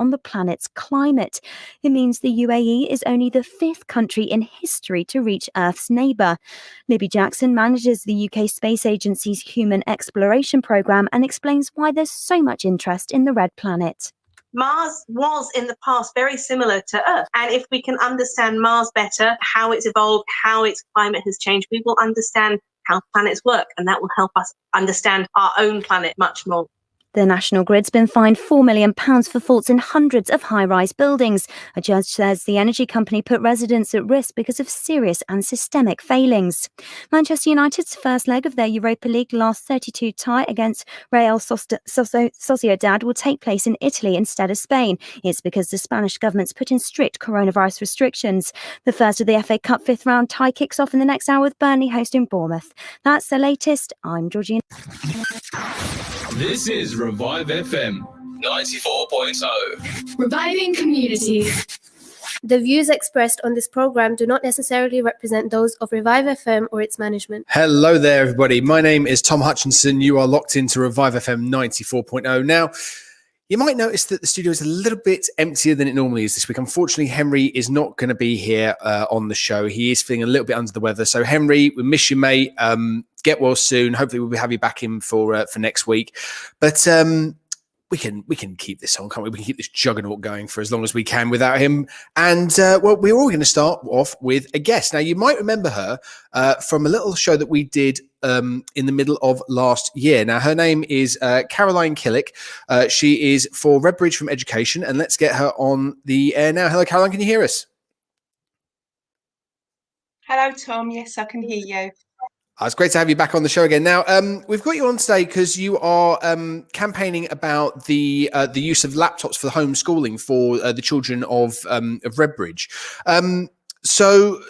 on the planet's climate. It means the UAE is only the 5th country in history to reach Earth's neighbour. Libby Jackson manages the UK Space Agency's Human Exploration Programme and explains why there's so much interest in the red planet. Mars was in the past very similar to Earth. And if we can understand Mars better, how it's evolved, how its climate has changed, we will understand how planets work. And that will help us understand our own planet much more. The National Grid's been fined £4 million for faults in hundreds of high-rise buildings. A judge says the energy company put residents at risk because of serious and systemic failings. Manchester United's first leg of their Europa League last 32 tie against Real Sociedad will take place in Italy instead of Spain. It's because the Spanish government's put in strict coronavirus restrictions. The first of the FA Cup fifth round tie kicks off in the next hour with Burnley hosting Bournemouth. That's the latest. I'm Georgina. This is Revive FM 94.0. Reviving communities. The views expressed on this program do not necessarily represent those of Revive FM or its management. Hello there, everybody. My name is Tom Hutchinson. You are locked into Revive FM 94.0. Now, you might notice that the studio is a little bit emptier than it normally is this week. Unfortunately, Henry is not going to be here on the show. He is feeling a little bit under the weather. So, Henry, we miss you, mate. Get well soon. Hopefully, we'll have you back in for next week. But we can keep this on, can't we? We can keep this juggernaut going for as long as we can without him. And well, we're all going to start off with a guest. Now, you might remember her from a little show that we did in the middle of last year. Now, her name is Caroline Killick. She is for Redbridge from Education, and let's get her on the air now. Hello, Caroline. Can you hear us? Hello, Tom. Yes, I can hear you. It's great to have you back on the show again. Now, we've got you on today because you are campaigning about the use of laptops for homeschooling for the children of Redbridge. So,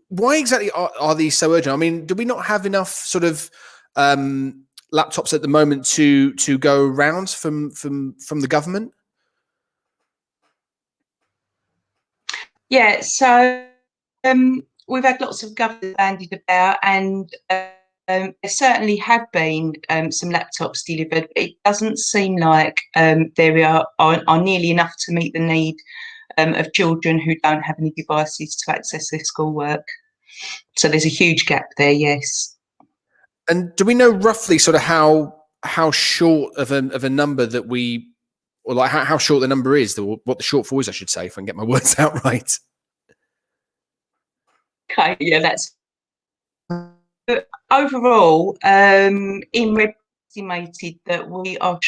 why exactly are these so urgent? I mean, do we not have enough sort of laptops at the moment to go around from the government? Yeah. So. We've had lots of government bandied about, and there certainly have been some laptops delivered. But it doesn't seem like there are nearly enough to meet the need of children who don't have any devices to access their schoolwork. So there's a huge gap there, yes. And do we know roughly sort of how short of a number that we, or like how short the number is, what the shortfall is, I should say, if I can get my words out right? Okay, yeah, that's overall. In estimated that we are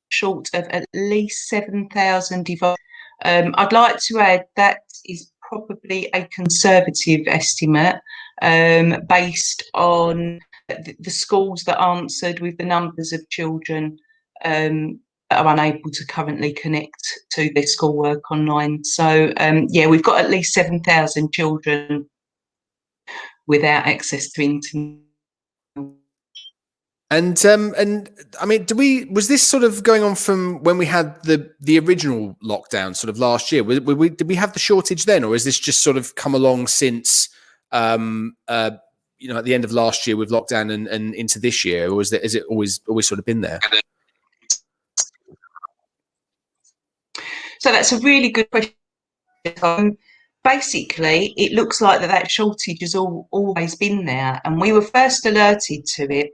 short of at least 7,000 devices. I'd like to add that is probably a conservative estimate based on the schools that answered with the numbers of children are unable to currently connect to their schoolwork online. So, yeah, we've got at least 7,000 children without access to internet. And I mean, was this sort of going on from when we had the original lockdown, sort of last year? Did we have the shortage then, or has this just sort of come along since at the end of last year with lockdown and into this year, or is it always sort of been there? So that's a really good question. Basically, it looks like that shortage has always been there, and we were first alerted to it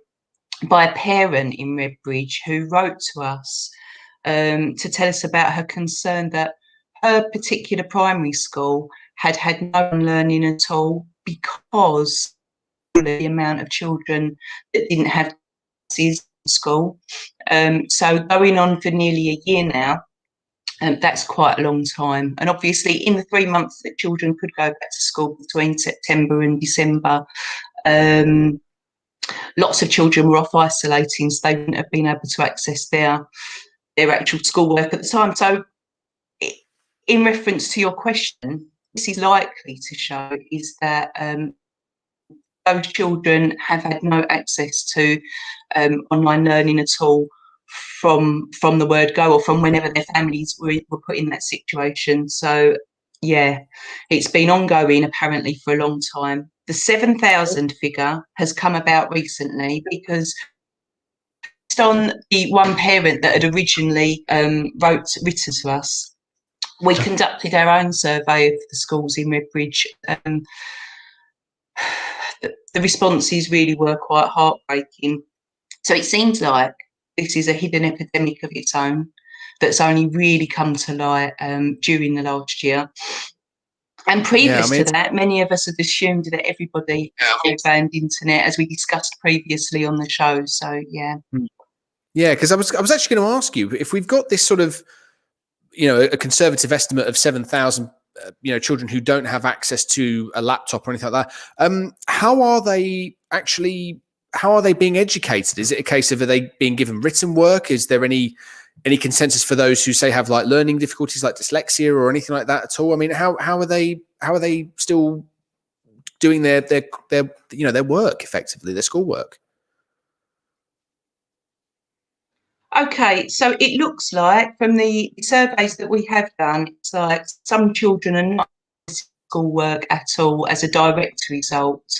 by a parent in Redbridge who wrote to us to tell us about her concern that her particular primary school had no learning at all because of the amount of children that didn't have in school. So going on for nearly a year now, that's quite a long time. And obviously, in the 3 months that children could go back to school between September and December, lots of children were off isolating, so they wouldn't have been able to access their actual schoolwork at the time. So in reference to your question, this is likely to show is that those children have had no access to online learning at all from the word go, or from whenever their families were put in that situation. So yeah, it's been ongoing apparently for a long time. The 7,000 figure has come about recently because on the one parent that had originally written to us, we conducted our own survey of the schools in Redbridge. The responses really were quite heartbreaking. So it seems like this is a hidden epidemic of its own that's only really come to light during the last year. And previous to that, many of us had assumed that everybody had broadband internet, as we discussed previously on the show. So, yeah. Yeah, because I was actually going to ask you, if we've got this sort of, a conservative estimate of 7,000, children who don't have access to a laptop or anything like that, how are they being educated? Is it a case of, are they being given written work? Is there any consensus for those who say have like learning difficulties like dyslexia or anything like that at all? I mean, how are they still doing their work effectively, their schoolwork? Okay, so it looks like from the surveys that we have done, it's like some children are not doing schoolwork at all as a direct result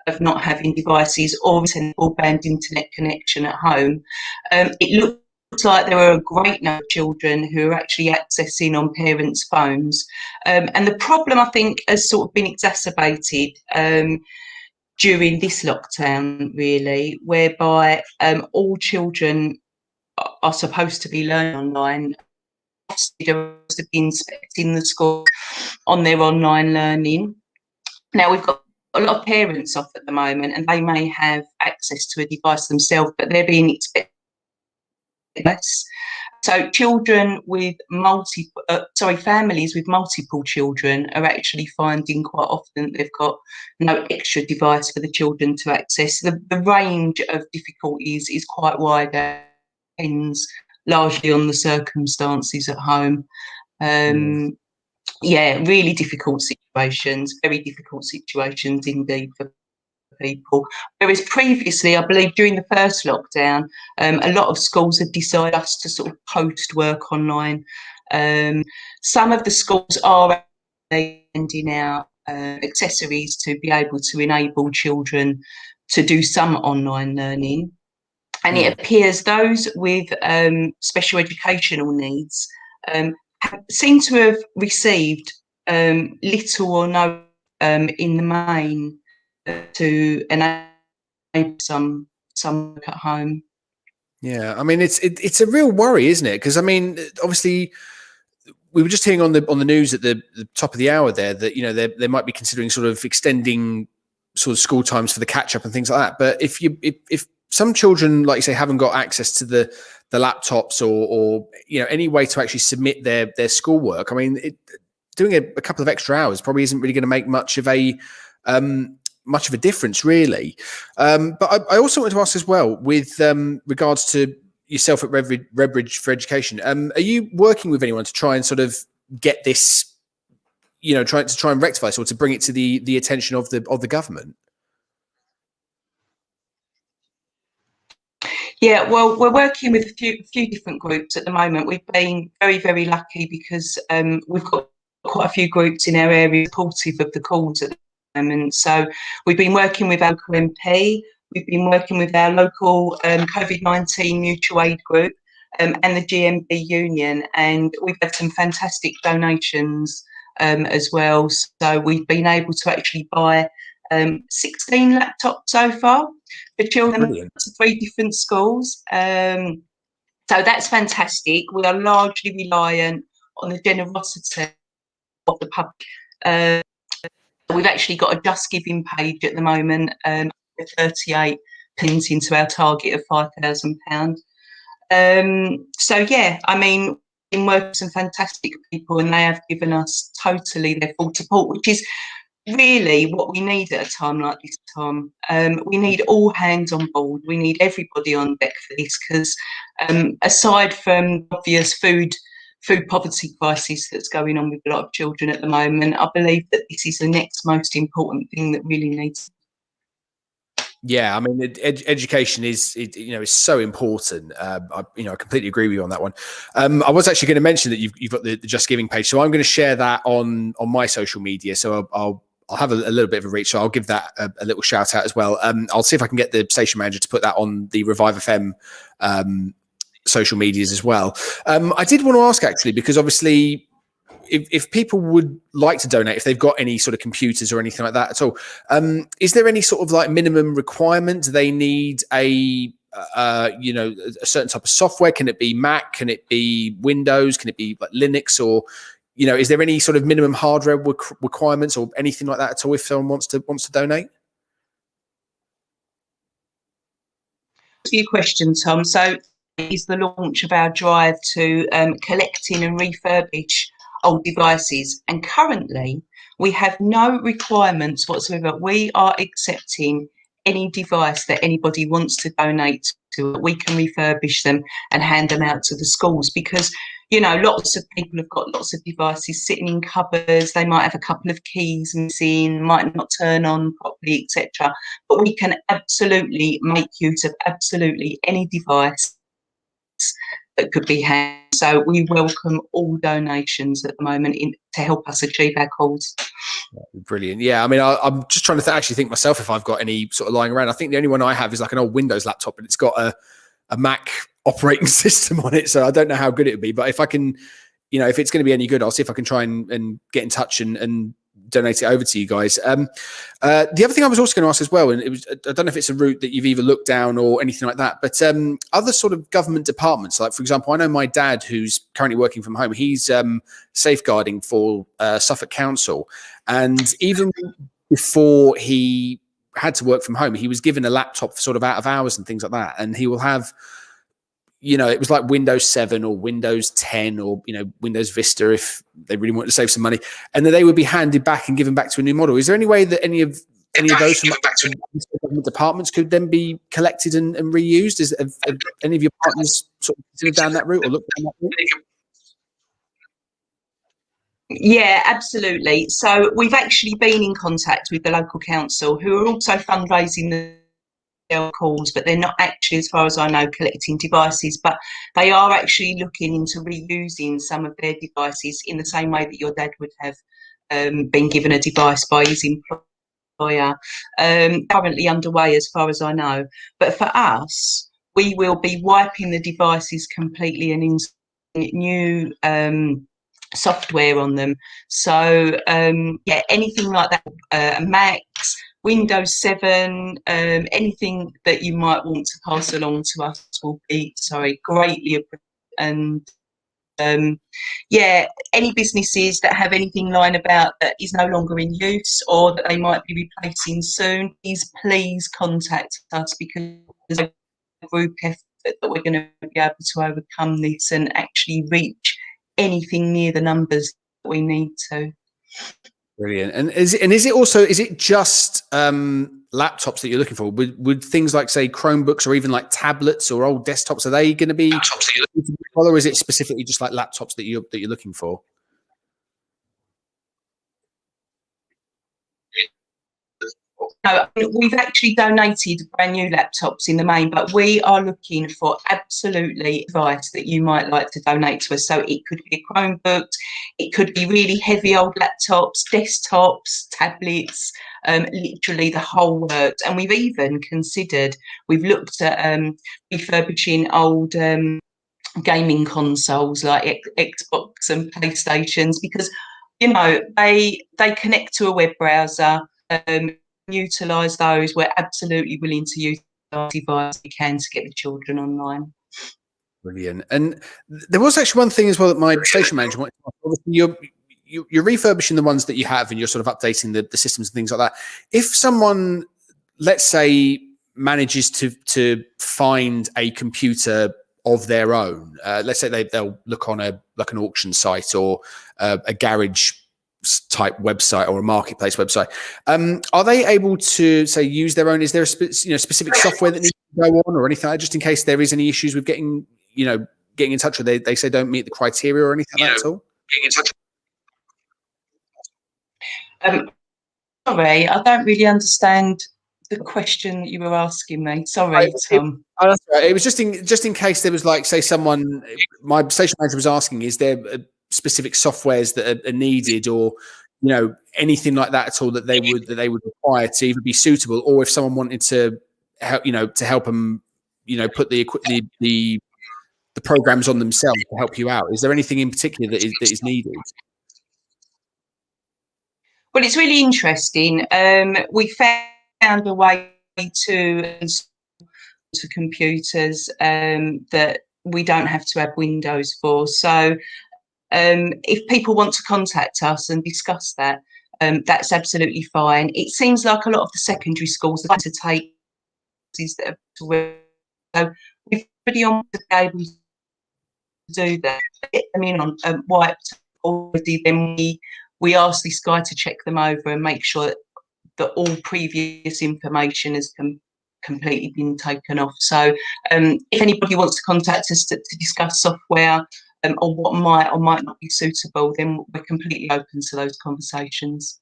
of not having devices or broadband internet connection at home. It looks like there are a great number of children who are actually accessing on parents' phones. And the problem, I think, has sort of been exacerbated during this lockdown, really, whereby all children are supposed to be learning online. They're supposed to be inspecting the school on their online learning. Now, we've got a lot of parents off at the moment, and they may have access to a device themselves, but they're being expected less. So children with families with multiple children are actually finding quite often that they've got no extra device for the children to access. The range of difficulties is quite wide, depends largely on the circumstances at home. Yeah, really difficult situations, very difficult situations indeed for people. Whereas previously, I believe during the first lockdown, a lot of schools had decided us to sort of post work online. Some of the schools are handing out accessories to be able to enable children to do some online learning. And it appears those with special educational needs seem to have received little or no in the main to enable some work at home. Yeah, I mean, it's a real worry, isn't it? Because I mean, obviously, we were just hearing on the news at the top of the hour there that they might be considering sort of extending sort of school times for the catch up and things like that. But if some children, like you say, haven't got access to the laptops or any way to actually submit their schoolwork, I mean, doing a couple of extra hours probably isn't really going to make much of a difference, really. But I also want to ask as well, with regards to yourself at Redbridge for Education, are you working with anyone to try and sort of get this, try and rectify this, or to bring it to the attention of the government? Yeah, well, we're working with a few different groups at the moment. We've been very, very lucky because we've got quite a few groups in our area supportive of the cause at the moment. So we've been working with our local MP, we've been working with our local COVID-19 mutual aid group and the GMB union, and we've had some fantastic donations as well. So we've been able to actually buy 16 laptops so far for children to 3 different schools. So that's fantastic. We are largely reliant on the generosity of the public. We've actually got a Just Giving page at the moment, 38 pins into our target of £5,000. So yeah, I mean, we've been working with some fantastic people, and they have given us totally their full support, which is really what we need at a time like this, Tom. We need all hands on board. We need everybody on deck for this, because aside from obvious food poverty crisis that's going on with a lot of children at the moment, I believe that this is the next most important thing that really needs. Yeah, I mean, education is so important. I completely agree with you on that one. I was actually going to mention that you've got the Just Giving page, so I'm going to share that on my social media. So I'll have a little bit of a reach, so I'll give that a little shout out as well. I'll see if I can get the station manager to put that on the Revive FM social medias as well. I did want to ask actually, because obviously if people would like to donate, if they've got any sort of computers or anything like that at all, is there any sort of like minimum requirement? Do they need a certain type of software? Can it be Mac? Can it be Windows? Can it be like Linux? Or, is there any sort of minimum hardware requirements or anything like that at all if someone wants to donate? A few questions, Tom. So is the launch of our drive to collecting and refurbish old devices, and currently we have no requirements whatsoever. We are accepting any device that anybody wants to donate to. We can refurbish them and hand them out to the schools, because lots of people have got lots of devices sitting in cupboards. They might have a couple of keys missing, might not turn on properly, etc. But we can absolutely make use of absolutely any device that could be handled. So we welcome all donations at the moment to help us achieve our cause. Brilliant. Yeah, I mean, I'm just trying to actually think myself if I've got any sort of lying around. I think the only one I have is like an old Windows laptop, and it's got a Mac operating system on it. So I don't know how good it would be, but if I can, if it's going to be any good, I'll see if I can try and get in touch and donate it over to you guys. The other thing I was also going to ask as well, and I don't know if it's a route that you've either looked down or anything like that, but other sort of government departments, like for example, I know my dad, who's currently working from home, he's safeguarding for Suffolk Council, and even before he had to work from home, he was given a laptop sort of out of hours and things like that, and he will have, it was like Windows 7 or Windows 10 or, Windows Vista if they really wanted to save some money. And then they would be handed back and given back to a new model. Is there any way that any of those from government departments could then be collected and reused? Have any of your partners sort of considered down that route or looked down that route? Yeah, absolutely. So we've actually been in contact with the local council, who are also fundraising calls, but they're not actually, as far as I know, collecting devices, but they are actually looking into reusing some of their devices in the same way that your dad would have been given a device by his employer. Currently underway, as far as I know. But for us, we will be wiping the devices completely and installing new software on them. So anything like that, Macs, Windows 7, anything that you might want to pass along to us will be greatly appreciated. And any businesses that have anything lying about that is no longer in use or that they might be replacing soon, please contact us, because there's a group effort that we're going to be able to overcome this and actually reach anything near the numbers that we need to. Brilliant. And is it just laptops that you're looking for? Would things like, say, Chromebooks or even like tablets or old desktops, are they going to be, or is it specifically just like laptops that you're looking for? No, we've actually donated brand new laptops in the main, but we are looking for absolutely advice that you might like to donate to us. So it could be a Chromebook, it could be really heavy old laptops, desktops, tablets, literally the whole works. And we've even we've looked at refurbishing old gaming consoles like Xbox and PlayStations, because they connect to a web browser. Utilise those. We're absolutely willing to use the device we can to get the children online. Brilliant. And there was actually one thing as well that my station manager wanted to ask. Obviously, you're refurbishing the ones that you have, and you're sort of updating the systems and things like that. If someone, let's say, manages to find a computer of their own, let's say they'll look on an auction site or a garage type website or a marketplace website, are they able to say use their own? Is there a specific software that needs to go on or anything like that, just in case there is any issues with getting in touch with they say don't meet the criteria or anything like that at all? Getting in touch. Sorry, I don't really understand the question that you were asking me. Sorry, Tom. It was just in case there was, like, say, someone, my station manager was asking, is there specific softwares that are needed, or anything like that at all that they would require to either be suitable, or if someone wanted to help, to help them, put the programs on themselves to help you out. Is there anything in particular that is needed? Well, it's really interesting. We found a way to computers that we don't have to have Windows for. So if people want to contact us and discuss that, that's absolutely fine. It seems like a lot of the secondary schools like to take that so we've pretty on to be able to do that. Get them in on wiped already, then we ask this guy to check them over and make sure that all previous information has completely been taken off. So if anybody wants to contact us to discuss software or what might or might not be suitable, then we're completely open to those conversations.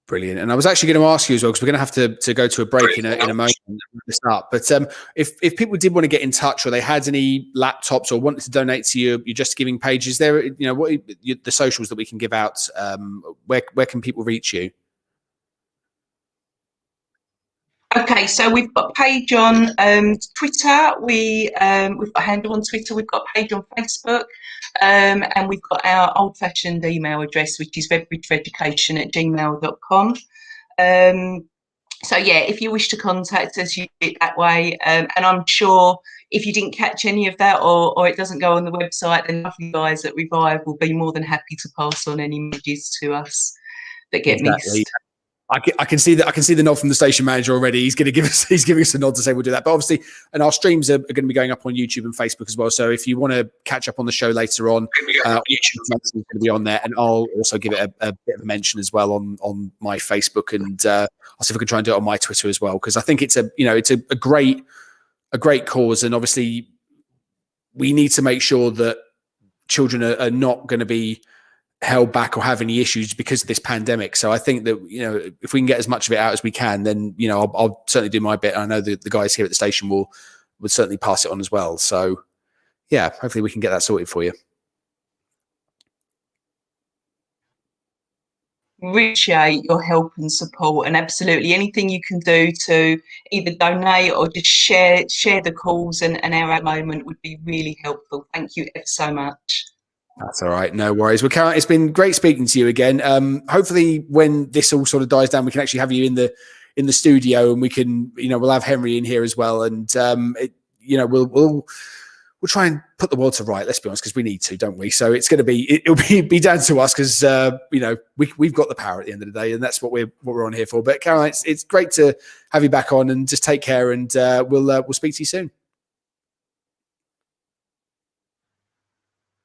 Brilliant. And I was actually going to ask you as well, because we're going to have to go to a break in a moment to start. But if people did want to get in touch, or they had any laptops or wanted to donate to your Just Giving page, is there, what the socials that we can give out? Where can people reach you? Okay, so we've got a page on Twitter. We've got a handle on Twitter. We've got a page on Facebook, and we've got our old-fashioned email address, which is redbridgeeducation@gmail.com. So yeah, if you wish to contact us, you do it that way. And I'm sure if you didn't catch any of that, or it doesn't go on the website, then lovely guys at Revive will be more than happy to pass on any images to us that get missed. I can see that. I can see the nod from the station manager already. He's giving us a nod to say we'll do that. But obviously, and our streams are going to be going up on YouTube and Facebook as well. So if you want to catch up on the show later on, YouTube is going to be on there, and I'll also give it a bit of a mention as well on my Facebook, and I'll see if I can try and do it on my Twitter as well, because I think it's a great cause, and obviously we need to make sure that children are not going to be held back or have any issues because of this pandemic. So I think that, if we can get as much of it out as we can, then, I'll certainly do my bit. I know the guys here at the station would certainly pass it on as well. So yeah, hopefully we can get that sorted for you. Appreciate your help and support, and absolutely anything you can do to either donate or just share the calls and our moment would be really helpful. Thank you ever so much. That's all right. No worries. Well, Karen, it's been great speaking to you again. Hopefully when this all sort of dies down, we can actually have you in the studio, and we can, we'll have Henry in here as well. And, we'll try and put the world to right. Let's be honest, because we need to, don't we? So it's going to it'll be down to us, because, we've got the power at the end of the day, and that's what we're on here for. But Caroline, it's great to have you back on, and just take care, and we'll speak to you soon.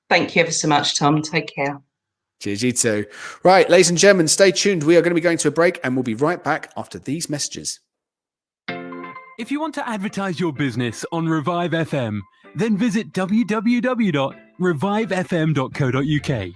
Thank you ever so much, Tom. Take care. Cheers, you too. Right, ladies and gentlemen, stay tuned. We are going to be going to a break, and we'll be right back after these messages. If you want to advertise your business on Revive FM, then visit www.revivefm.co.uk.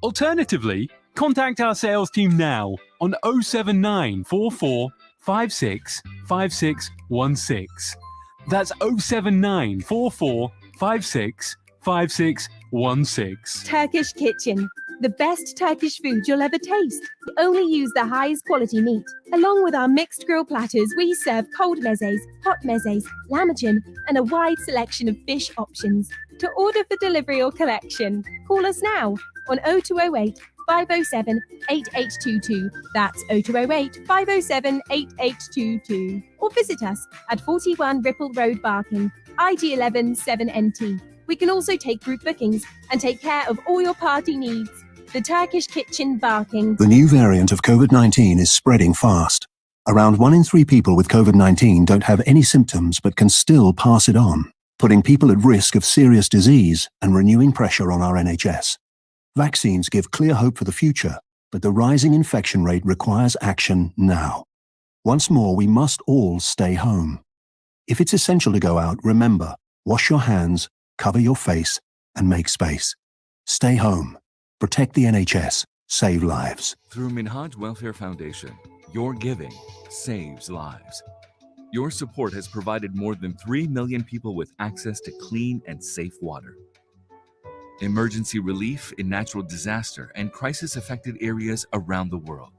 Alternatively, contact our sales team now on 079 44 56 5616. That's 079 44 56 5616. Turkish Kitchen. The best Turkish food you'll ever taste. We only use the highest quality meat. Along with our mixed grill platters, we serve cold mezes, hot mezes, lahmacun, and a wide selection of fish options. To order for delivery or collection, call us now on 0208 507 8822. That's 0208 507 8822. Or visit us at 41 Ripple Road, Barking, IG11 7NT. We can also take group bookings and take care of all your party needs. The Turkish Kitchen, Barking. The new variant of COVID-19 is spreading fast. Around 1 in 3 people with COVID-19 don't have any symptoms but can still pass it on, putting people at risk of serious disease and renewing pressure on our NHS. Vaccines give clear hope for the future, but the rising infection rate requires action now. Once more, we must all stay home. If it's essential to go out, remember, wash your hands, cover your face, and make space. Stay home. Protect the NHS. Save lives. Through Minhaj Welfare Foundation, your giving saves lives. Your support has provided more than 3 million people with access to clean and safe water. emergency relief in natural disaster and crisis-affected areas around the world,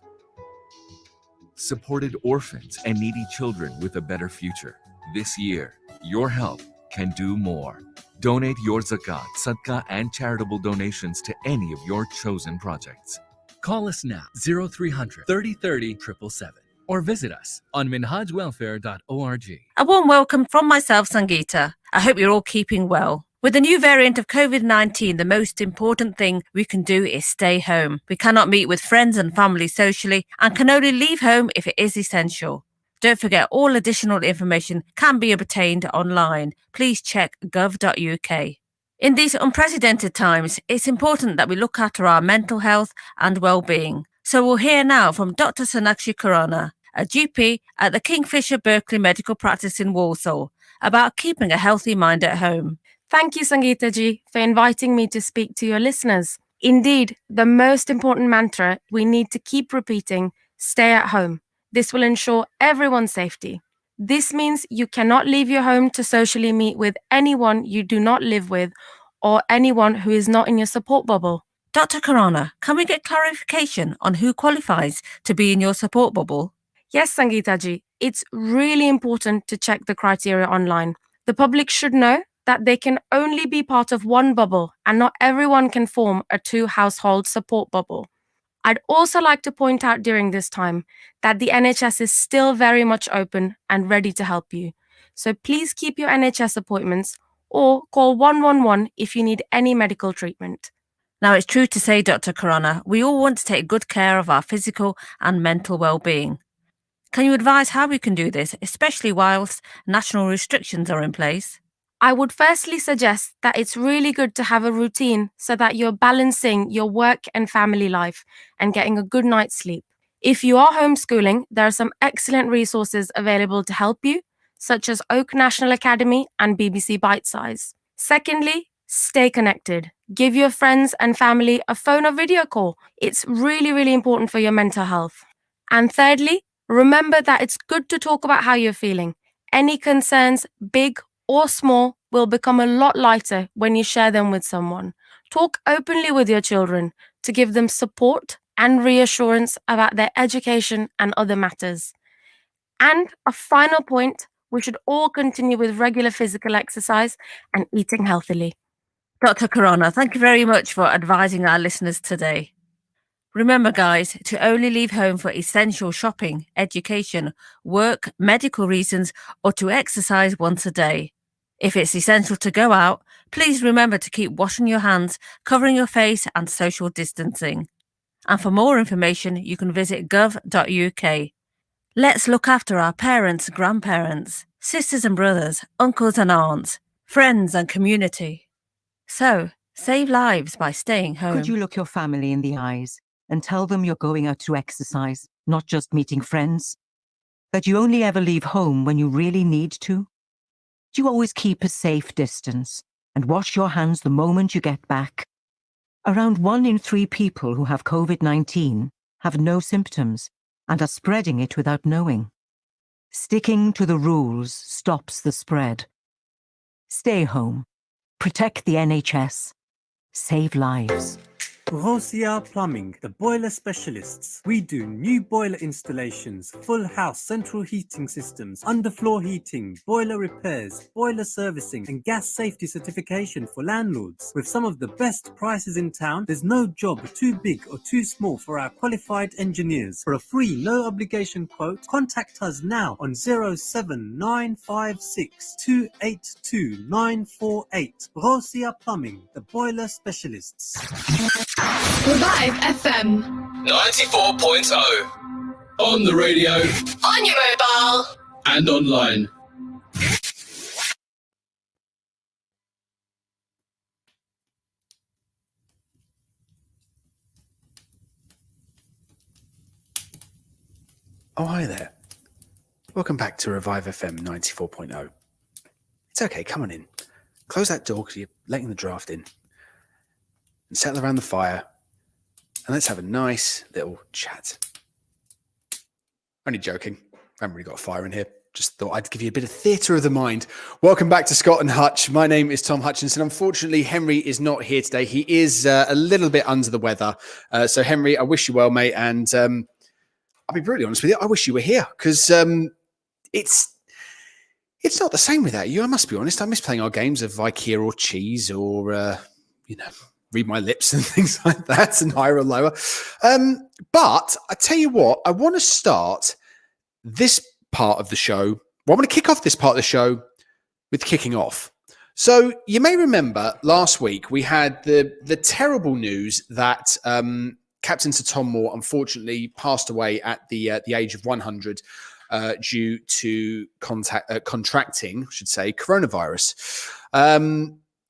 supported orphans and needy children with a better future. This year, your help can do more. Donate your zakat, sadaqah, and charitable donations to any of your chosen projects. Call us now, 0300 30 30 777, or visit us on minhajwelfare.org. A warm welcome from myself, Sangeeta. I hope you're all keeping well. With the new variant of COVID-19, the most important thing we can do is stay home. We cannot meet with friends and family socially and can only leave home if it is essential. Don't forget, all additional information can be obtained online. Please check gov.uk. In these unprecedented times, it's important that we look after our mental health and well-being. So we'll hear now from Dr. Sonakshi Khurana, a GP at the Kingfisher Berkeley Medical Practice in Walsall, about keeping a healthy mind at home. Thank you, Sangeeta ji, for inviting me to speak to your listeners. Indeed, the most important mantra we need to keep repeating, stay at home. This will ensure everyone's safety. This means you cannot leave your home to socially meet with anyone you do not live with or anyone who is not in your support bubble. Dr. Khurana, can we get clarification on who qualifies to be in your support bubble? Yes, Sangeeta ji, it's really important to check the criteria online. The public should know that they can only be part of one bubble and not everyone can form a 2-household support bubble. I'd also like to point out during this time that the NHS is still very much open and ready to help you. So please keep your NHS appointments or call 111 if you need any medical treatment. Now, it's true to say, Dr. Khurana, we all want to take good care of our physical and mental well-being. Can you advise how we can do this, especially whilst national restrictions are in place? I would firstly suggest that it's really good to have a routine so that you're balancing your work and family life and getting a good night's sleep. If you are homeschooling, there are some excellent resources available to help you, such as Oak National Academy and BBC Bitesize. Secondly, stay connected. Give your friends and family a phone or video call. It's really, really important for your mental health. And thirdly, remember that it's good to talk about how you're feeling. Any concerns, big or small, will become a lot lighter when you share them with someone. Talk openly with your children to give them support and reassurance about their education and other matters. And a final point, we should all continue with regular physical exercise and eating healthily. Dr. Khurana, thank you very much for advising our listeners today. Remember, guys, to only leave home for essential shopping, education, work, medical reasons, or to exercise once a day. If it's essential to go out, please remember to keep washing your hands, covering your face, and social distancing. And for more information, you can visit gov.uk. Let's look after our parents, grandparents, sisters and brothers, uncles and aunts, friends and community. So, save lives by staying home. Could you look your family in the eyes and tell them you're going out to exercise, not just meeting friends? That you only ever leave home when you really need to? Do you always keep a safe distance and wash your hands the moment you get back? Around 1 in 3 people who have COVID-19 have no symptoms and are spreading it without knowing. Sticking to the rules stops the spread. Stay home. Protect the NHS. Save lives. Rosia Plumbing, the boiler specialists. We do new boiler installations, full house central heating systems, underfloor heating, boiler repairs, boiler servicing, and gas safety certification for landlords. With some of the best prices in town, there's no job too big or too small for our qualified engineers. For a free, no obligation quote, contact us now on 07956 282 948. Rosia Plumbing, the boiler specialists. Revive FM 94.0 on the radio, on your mobile, and online. Oh, hi there. Welcome back to Revive FM 94.0. It's okay, come on in. Close that door because you're letting the draft in. And settle around the fire. And let's have a nice little chat. Only joking. I haven't really got a fire in here. Just thought I'd give you a bit of theatre of the mind. Welcome back to Scott and Hutch. My name is Tom Hutchinson. Unfortunately, Henry is not here today. He is a little bit under the weather. So, Henry, I wish you well, mate. And I'll be brutally honest with you. I wish you were here because it's not the same without you. I must be honest. I miss playing our games of Ikea or cheese or, read my lips and things like that and higher or lower. But I tell you what, I want to start this part of the show. Well, I want to kick off this part of the show with kicking off. So you may remember last week we had the terrible news that Captain Sir Tom Moore unfortunately passed away at the age of 100 due to contracting, I should say, coronavirus.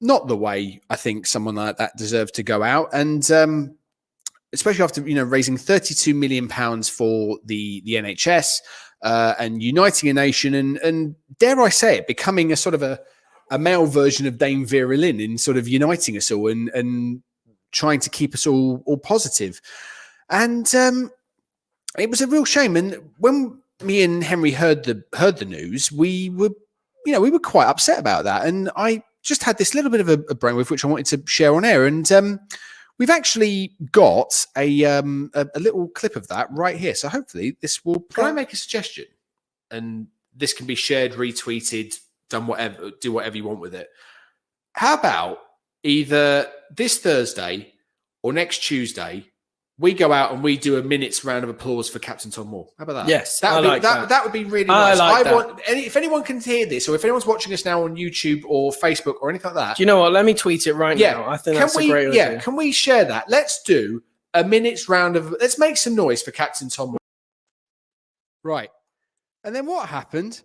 Not the way I think someone like that deserves to go out, and especially after raising £32 million for the NHS. And uniting a nation and dare I say it, becoming a sort of a male version of Dame Vera Lynn in sort of uniting us all and trying to keep us all positive. And it was a real shame. And when me and Henry heard the news, we were quite upset about that. And I just had this little bit of a brainwave which I wanted to share on air. And we've actually got a little clip of that right here. So hopefully this will play. Can I make a suggestion? And this can be shared, retweeted, do whatever you want with it. How about either this Thursday or next Tuesday, we go out and we do a minute's round of applause for Captain Tom Moore? How about that? Yes, that would be really nice. If anyone can hear this, or if anyone's watching us now on YouTube or Facebook or anything like that. Do you know what? Let me tweet it right now. I think that's a great idea. Yeah, can we share that? Let's do a minute's round of... Let's make some noise for Captain Tom Moore. Right. And then what happened?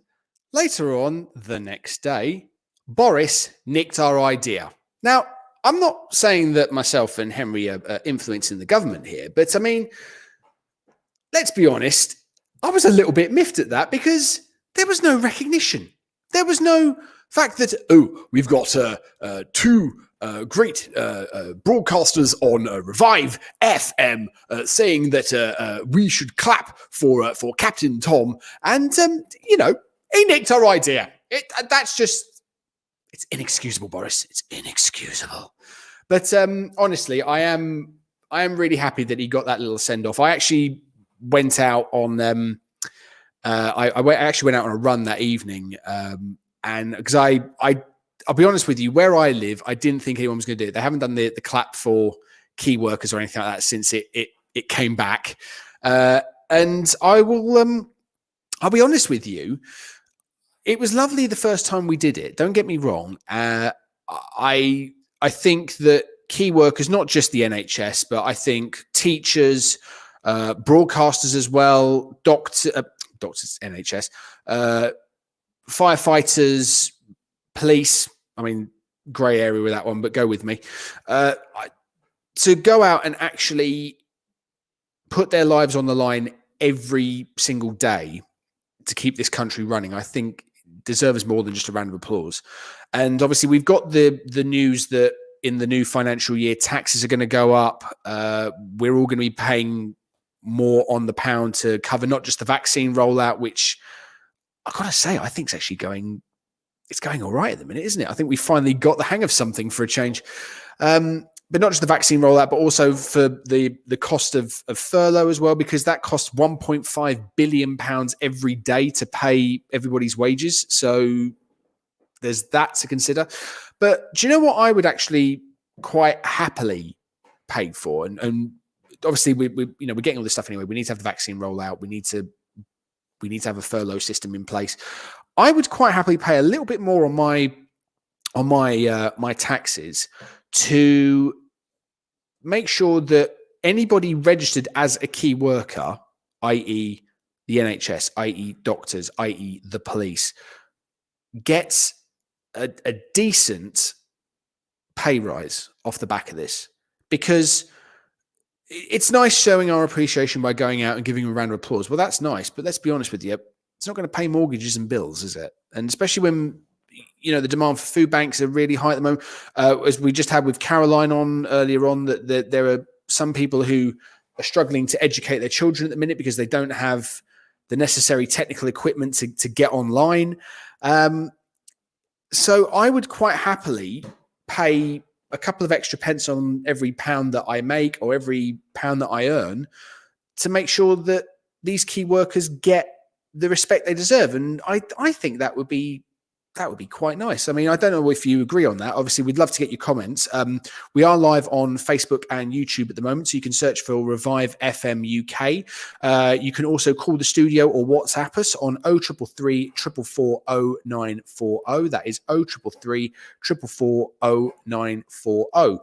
Later on the next day, Boris nicked our idea. Now, I'm not saying that myself and Henry are influencing the government here, but I mean, let's be honest, I was a little bit miffed at that because there was no recognition. There was no fact that, we've got two great broadcasters on Revive FM saying that we should clap for Captain Tom. And, he nicked our idea. It's inexcusable, Boris. It's inexcusable. But honestly, I am really happy that he got that little send off. I actually went out on I actually went out on a run that evening, and because I'll be honest with you, where I live, I didn't think anyone was going to do it. They haven't done the clap for key workers or anything like that since it came back. And I'll be honest with you. It was lovely the first time we did it. Don't get me wrong. I think that key workers, not just the NHS, but I think teachers, broadcasters as well, doctors, NHS, firefighters, police. I mean, grey area with that one, but go with me. To go out and actually put their lives on the line every single day to keep this country running, I think deserves more than just a round of applause. And obviously we've got the news that in the new financial year, taxes are going to go up. We're all going to be paying more on the pound to cover not just the vaccine rollout, which I've got to say, I think it's actually going all right at the minute, isn't it? I think we finally got the hang of something for a change. But not just the vaccine rollout, but also for the cost of furlough as well, because that costs £1.5 billion every day to pay everybody's wages. So there's that to consider. But do you know what I would actually quite happily pay for? And obviously we're getting all this stuff anyway. We need to have the vaccine rollout. We need to have a furlough system in place. I would quite happily pay a little bit more on my taxes to make sure that anybody registered as a key worker, i.e. the NHS, i.e. doctors, i.e. the police, gets a decent pay rise off the back of this. Because it's nice showing our appreciation by going out and giving a round of applause. Well, that's nice, but let's be honest with you, it's not going to pay mortgages and bills, is it? And especially when the demand for food banks are really high at the moment. As we just had with Caroline on earlier on, that there are some people who are struggling to educate their children at the minute because they don't have the necessary technical equipment to get online. So I would quite happily pay a couple of extra pence on every pound that I make or every pound that I earn to make sure that these key workers get the respect they deserve. And I think that would be quite nice. I mean, I don't know if you agree on that. Obviously, we'd love to get your comments. We are live on Facebook and YouTube at the moment, so you can search for Revive FM UK. You can also call the studio or WhatsApp us on 0333 444 0940. That is 0333 444 0940.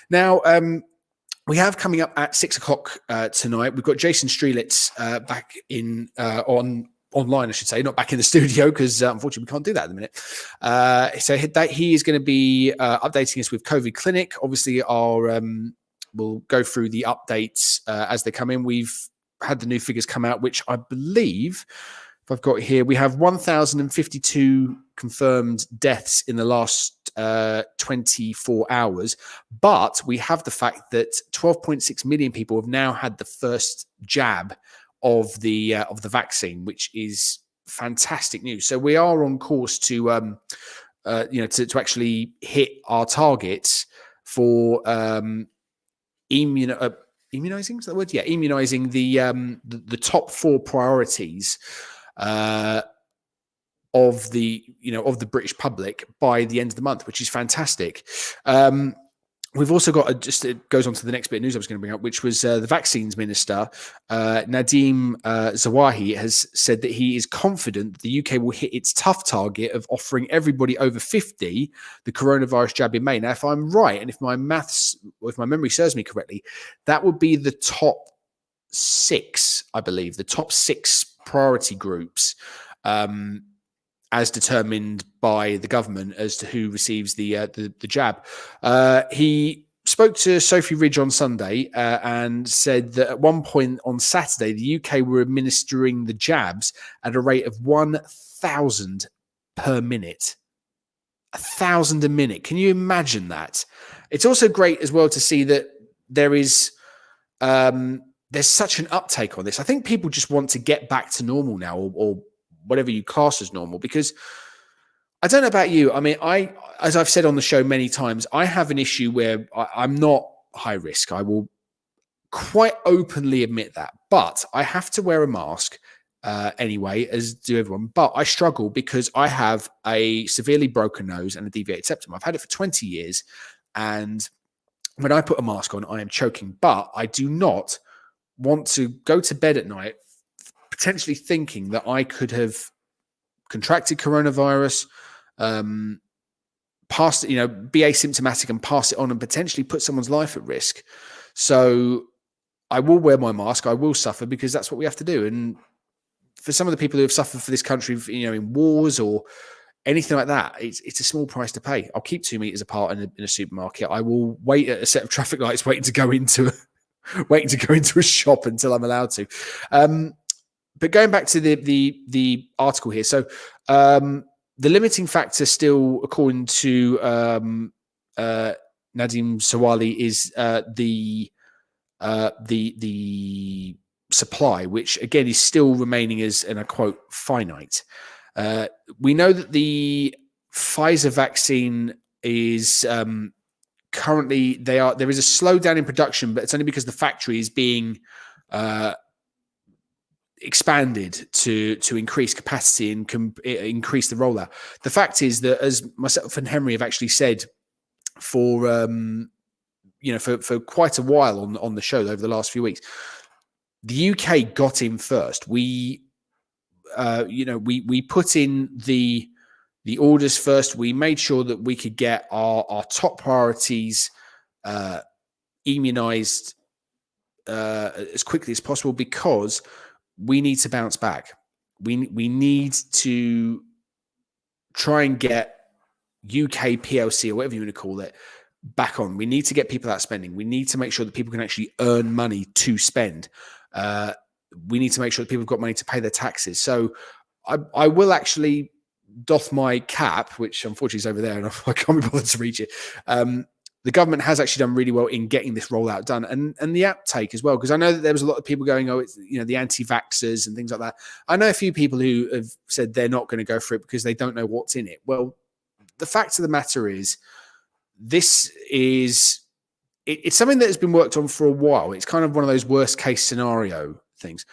Now, we have coming up at 6 o'clock tonight. We've got Jason Strelitz back in online, I should say, not back in the studio, because unfortunately we can't do that at the minute. So he is going to be updating us with COVID Clinic. Obviously, we'll go through the updates as they come in. We've had the new figures come out, which I believe, if I've got here, we have 1,052 confirmed deaths in the last 24 hours. But we have the fact that 12.6 million people have now had the first jab of the vaccine, which is fantastic news. So we are on course to to actually hit our targets for immunizing. Is that the word? Yeah, immunizing the top 4 priorities of the British public by the end of the month, which is fantastic. We've also got it goes on to the next bit of news I was going to bring up, which was the vaccines minister, Nadeem Zawahi, has said that he is confident that the UK will hit its tough target of offering everybody over 50 the coronavirus jab in May. Now, if I'm right, and if my memory serves me correctly, that would be the top 6, I believe, the top 6 priority groups, as determined by the government as to who receives the jab. He spoke to Sophie Ridge on Sunday and said that at one point on Saturday, the UK were administering the jabs at a rate of 1,000 per minute. 1,000 a minute. Can you imagine that? It's also great as well to see that there's such an uptake on this. I think people just want to get back to normal now, or whatever you class as normal, because I don't know about you. I mean, as I've said on the show many times, I have an issue where I'm not high risk. I will quite openly admit that, but I have to wear a mask anyway, as do everyone. But I struggle because I have a severely broken nose and a deviated septum. I've had it for 20 years. And when I put a mask on, I am choking, but I do not want to go to bed at night potentially thinking that I could have contracted coronavirus, pass it, be asymptomatic and pass it on and potentially put someone's life at risk. So I will wear my mask. I will suffer because that's what we have to do. And for some of the people who have suffered for this country, in wars or anything like that, it's a small price to pay. I'll keep 2 meters apart in a supermarket. I will wait at a set of traffic lights, waiting to go into a shop until I'm allowed to. But going back to the article here, so the limiting factor still, according to Nadeem Sawali, is the supply, which again is still remaining as, and I quote, finite. We know that the Pfizer vaccine is currently there is a slowdown in production, but it's only because the factory is being expanded to increase capacity and increase the rollout. The fact is that, as myself and Henry have actually said for quite a while on the show over the last few weeks, the UK got in first. We put in the orders first. We made sure that we could get our top priorities immunized as quickly as possible, because we need to bounce back. We need to try and get UK PLC, or whatever you want to call it, back on. We need to get people out spending. We need to make sure that people can actually earn money to spend. We need to make sure that people have got money to pay their taxes. So I will actually doff my cap, which unfortunately is over there and I can't be bothered to reach it. the government has actually done really well in getting this rollout done, and the uptake as well. Because I know that there was a lot of people going, "Oh, it's the anti-vaxxers and things like that." I know a few people who have said they're not going to go for it because they don't know what's in it. Well, the fact of the matter is, it's something that has been worked on for a while. It's kind of one of those worst case scenario things.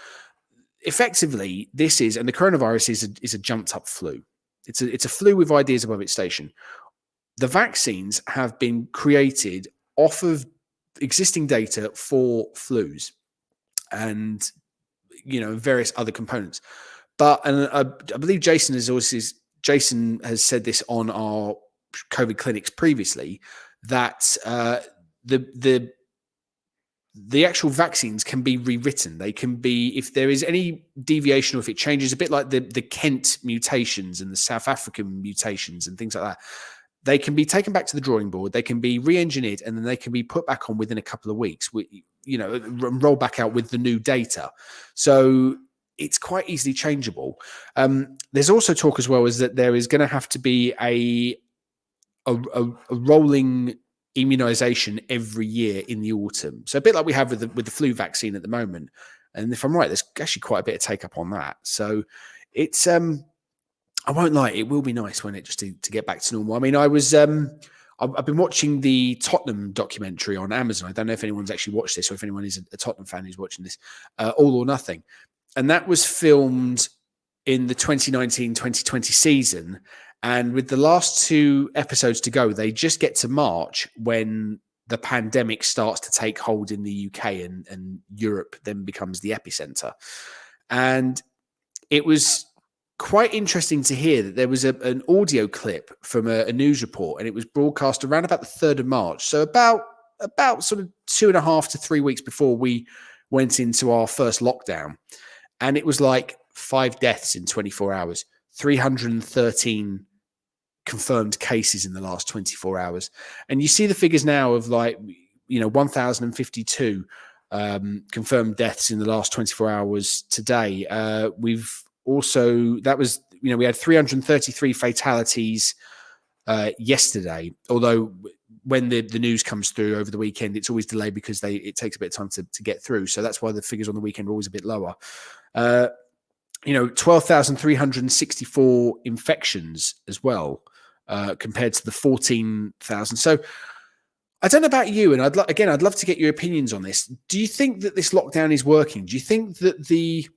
Effectively, this is, and the coronavirus is a jumped up flu. It's a flu with ideas above its station. The vaccines have been created off of existing data for flus and various other components. But I believe Jason has said this on our COVID clinics previously, that the actual vaccines can be rewritten. They can be, if there is any deviation or if it changes, a bit like the Kent mutations and the South African mutations and things like that, they can be taken back to the drawing board. They can be re-engineered, and then they can be put back on within a couple of weeks. Roll back out with the new data. So it's quite easily changeable. There's also talk as well is that there is going to have to be a rolling immunization every year in the autumn. So a bit like we have with the flu vaccine at the moment. And if I'm right, there's actually quite a bit of take up on that. So it's I won't lie, it will be nice when it just to get back to normal. I mean, I've been watching the Tottenham documentary on Amazon. I don't know if anyone's actually watched this or if anyone is a Tottenham fan who's watching this, All or Nothing. And that was filmed in the 2019-2020 season. And with the last 2 episodes to go, they just get to March when the pandemic starts to take hold in the UK and Europe then becomes the epicenter. And it was quite interesting to hear that there was an audio clip from a news report, and it was broadcast around about the 3rd of March. So about sort of 2.5 to 3 weeks before we went into our first lockdown. And it was like 5 deaths in 24 hours, 313 confirmed cases in the last 24 hours. And you see the figures now of 1,052 confirmed deaths in the last 24 hours today. We've also, we had 333 fatalities yesterday, although when the news comes through over the weekend, it's always delayed because it takes a bit of time to get through. So that's why the figures on the weekend are always a bit lower. 12,364 infections as well, compared to the 14,000. So I don't know about you, and I'd love to get your opinions on this. Do you think that this lockdown is working? Do you think that the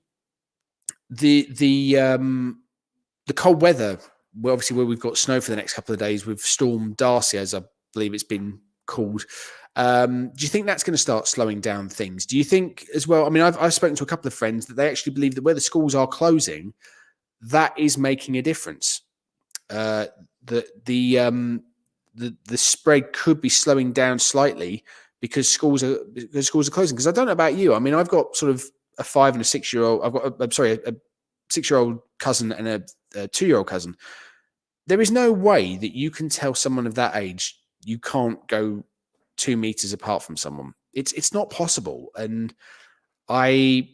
cold weather, well, obviously where we've got snow for the next couple of days with Storm Darcy, as I believe it's been called, do you think that's going to start slowing down things? Do you think as well? I mean, I've spoken to a couple of friends that they actually believe that where the schools are closing, that is making a difference. The spread could be slowing down slightly because schools are closing. Because I don't know about you. I mean, I've got sort of a 5 and a 6 year old. I've got a 6-year-old cousin and a 2-year-old cousin. There is no way that you can tell someone of that age you can't go 2 meters apart from someone. It's not possible, and I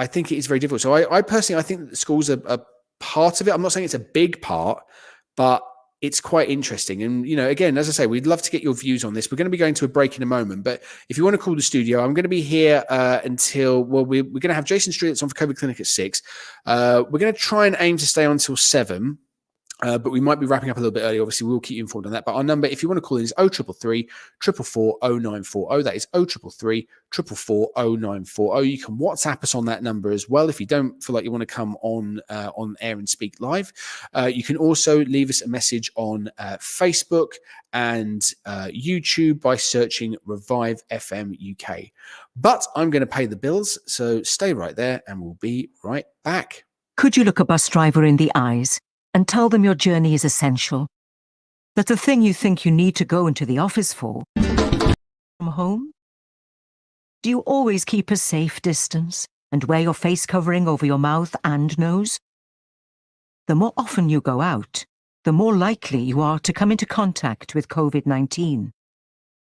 think it is very difficult. So I personally think that the schools are part of it. I'm not saying it's a big part, but it's quite interesting. And, again, as I say, we'd love to get your views on this. We're going to be going to a break in a moment, but if you want to call the studio, I'm going to be here until, we're going to have Jason Street that's on for COVID Clinic at 6. We're going to try and aim to stay on until 7. But we might be wrapping up a little bit early. Obviously, we'll keep you informed on that. But our number, if you want to call in, is 0333 444 0940. That is 0333 444 0940. You can WhatsApp us on that number as well if you don't feel like you want to come on air and speak live. You can also leave us a message on Facebook and YouTube by searching Revive FM UK. But I'm going to pay the bills, so stay right there and we'll be right back. Could you look a bus driver in the eyes and tell them your journey is essential? That the thing you think you need to go into the office for from home? Do you always keep a safe distance and wear your face covering over your mouth and nose? The more often you go out, the more likely you are to come into contact with COVID-19.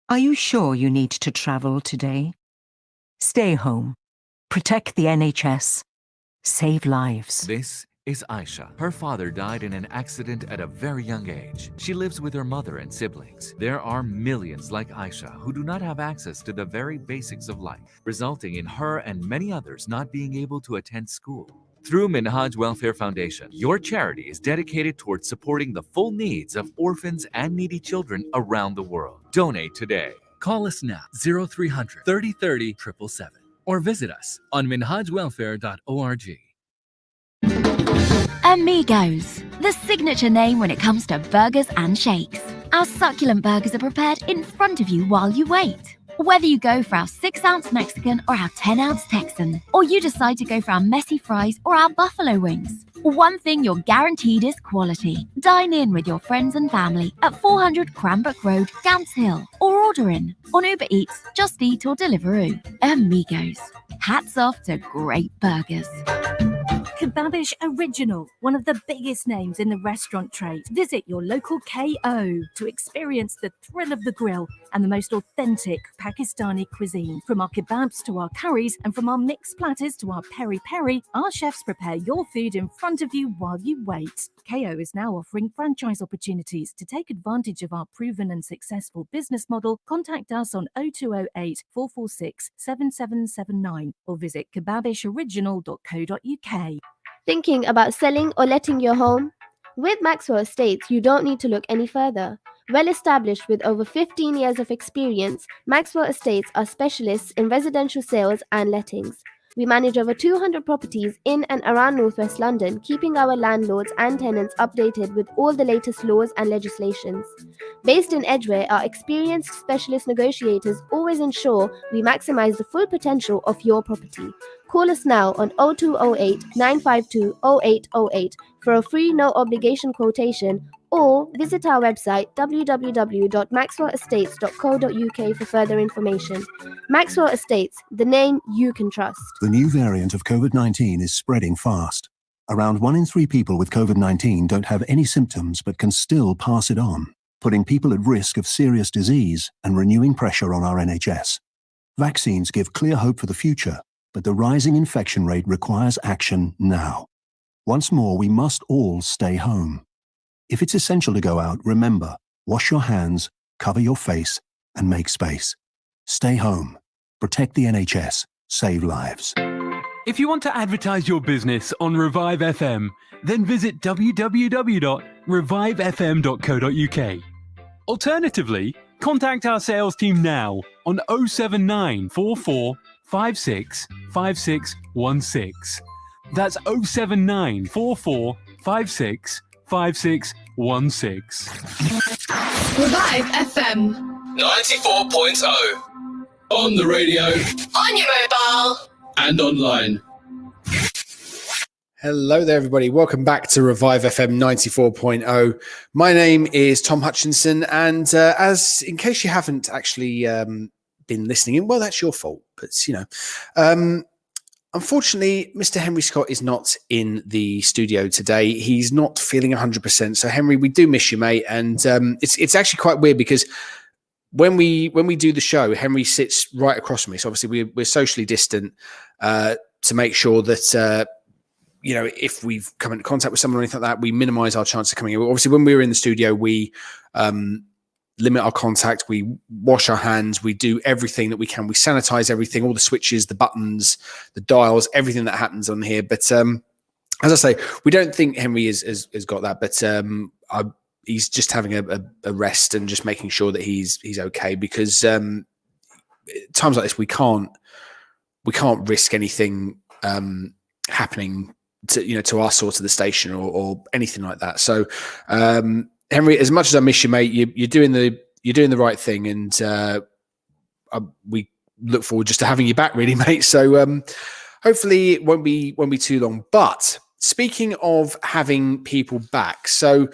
Are you sure you need to travel today? Stay home. Protect the NHS. Save lives. This is Aisha. Her father died in an accident at a very young age. She lives with her mother and siblings. There are millions like Aisha who do not have access to the very basics of life, resulting in her and many others not being able to attend school. Through Minhaj Welfare Foundation, your charity is dedicated towards supporting the full needs of orphans and needy children around the world. Donate today. Call us now, 0300 30 30 777, or visit us on minhajwelfare.org. Amigos, the signature name when it comes to burgers and shakes. Our succulent burgers are prepared in front of you while you wait. Whether you go for our 6-ounce Mexican or our 10-ounce Texan, or you decide to go for our messy fries or our buffalo wings, one thing you're guaranteed is quality. Dine in with your friends and family at 400 Cranbrook Road, Gants Hill, or order in on Uber Eats, Just Eat or Deliveroo. Amigos, hats off to great burgers. Kebabish Original, one of the biggest names in the restaurant trade. Visit your local KO to experience the thrill of the grill and the most authentic Pakistani cuisine. From our kebabs to our curries and from our mixed platters to our peri-peri, our chefs prepare your food in front of you while you wait. KO is now offering franchise opportunities. To take advantage of our proven and successful business model, contact us on 0208 446 7779 or visit kebabishoriginal.co.uk. Thinking about selling or letting your home? With Maxwell Estates, you don't need to look any further. Well established with over 15 years of experience, Maxwell Estates are specialists in residential sales and lettings. We manage over 200 properties in and around Northwest London, keeping our landlords and tenants updated with all the latest laws and legislations. Based in Edgware, our experienced specialist negotiators always ensure we maximize the full potential of your property. Call us now on 0208 952 0808 for a free no obligation quotation, or visit our website www.maxwellestates.co.uk for further information. Maxwell Estates, the name you can trust. The new variant of COVID-19 is spreading fast. Around 1 in 3 people with COVID-19 don't have any symptoms but can still pass it on, putting people at risk of serious disease and renewing pressure on our NHS. Vaccines give clear hope for the future, but the rising infection rate requires action now. Once more, we must all stay home. If it's essential to go out, remember, wash your hands, cover your face, and make space. Stay home. Protect the NHS. Save lives. If you want to advertise your business on Revive FM, then visit www.revivefm.co.uk. Alternatively, contact our sales team now on 079 44 56 5616. That's 079 44 56 5616. Revive FM 94.0. On the radio. on your mobile. And online. Hello there, everybody. Welcome back to Revive FM 94.0. My name is Tom Hutchinson, and as in case you haven't actually been listening in, well, that's your fault. But unfortunately, Mr. Henry Scott is not in the studio today. He's not feeling 100%. So, Henry, we do miss you, mate. And it's actually quite weird because when we do the show, Henry sits right across from me. So obviously we're socially distant to make sure that if we've come into contact with someone or anything like that, we minimize our chance of coming in. Obviously, when we're in the studio, we limit our contact, we wash our hands, we do everything that we can. We sanitize everything, all the switches, the buttons, the dials, everything that happens on here. But as I say, we don't think Henry has got that, but he's just having a rest and just making sure that he's okay, because times like this, we can't risk anything happening to us or to the station or anything like that. So Henry, as much as I miss you, mate, you're doing the right thing, and we look forward just to having you back, really, mate. So hopefully it won't be too long. But speaking of having people back, so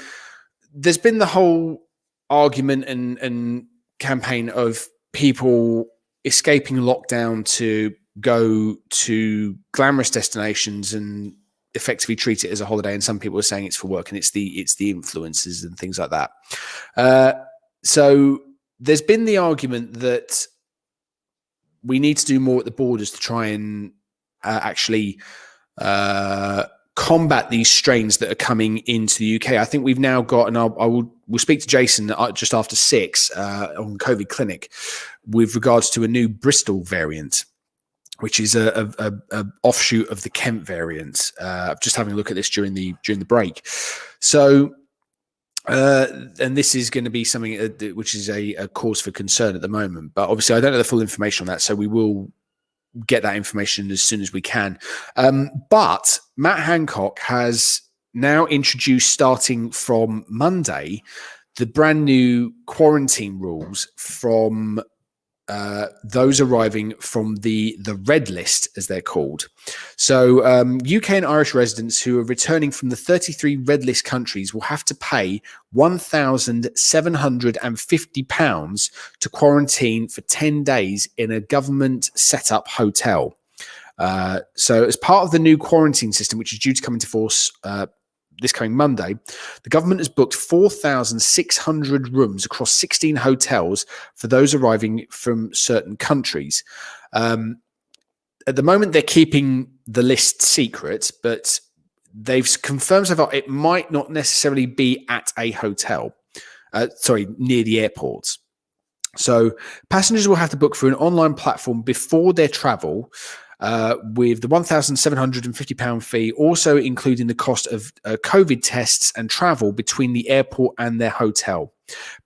there's been the whole argument and campaign of people escaping lockdown to go to glamorous destinations and effectively treat it as a holiday. And some people are saying it's for work, and it's the influencers and things like that. So there's been the argument that we need to do more at the borders to try and actually combat these strains that are coming into the UK. I think we've now got, and we'll speak to Jason just after 6 on COVID Clinic with regards to a new Bristol variant, which is a offshoot of the Kent variant. Just having a look at this during the break. So, and this is going to be something which is a cause for concern at the moment. But obviously, I don't know the full information on that, so we will get that information as soon as we can. But Matt Hancock has now introduced, starting from Monday, the brand new quarantine rules from those arriving from the red list, as they're called. So UK and Irish residents who are returning from the 33 red list countries will have to pay £1,750 to quarantine for 10 days in a government set up hotel. So as part of the new quarantine system, which is due to come into force this coming Monday, the government has booked 4,600 rooms across 16 hotels for those arriving from certain countries. At the moment, they're keeping the list secret, but they've confirmed so far it might not necessarily be at a hotel, near the airports. So passengers will have to book through an online platform before their travel, with the £1,750 fee also including the cost of COVID tests and travel between the airport and their hotel.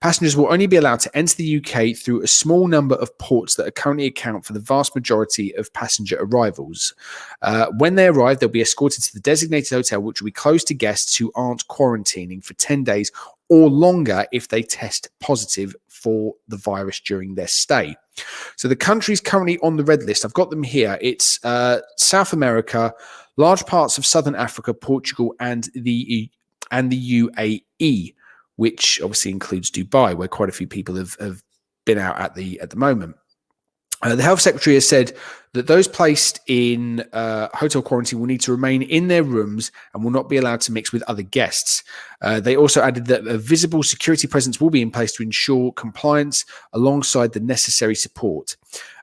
Passengers will only be allowed to enter the UK through a small number of ports that currently account for the vast majority of passenger arrivals. When they arrive, they'll be escorted to the designated hotel, which will be closed to guests who aren't quarantining for 10 days or longer if they test positive for the virus during their stay. So the countries currently on the red list, I've got them here. It's South America, large parts of Southern Africa, Portugal, and the UAE, which obviously includes Dubai, where quite a few people have been out at the moment. The Health Secretary has said that those placed in hotel quarantine will need to remain in their rooms and will not be allowed to mix with other guests. They also added that a visible security presence will be in place to ensure compliance alongside the necessary support.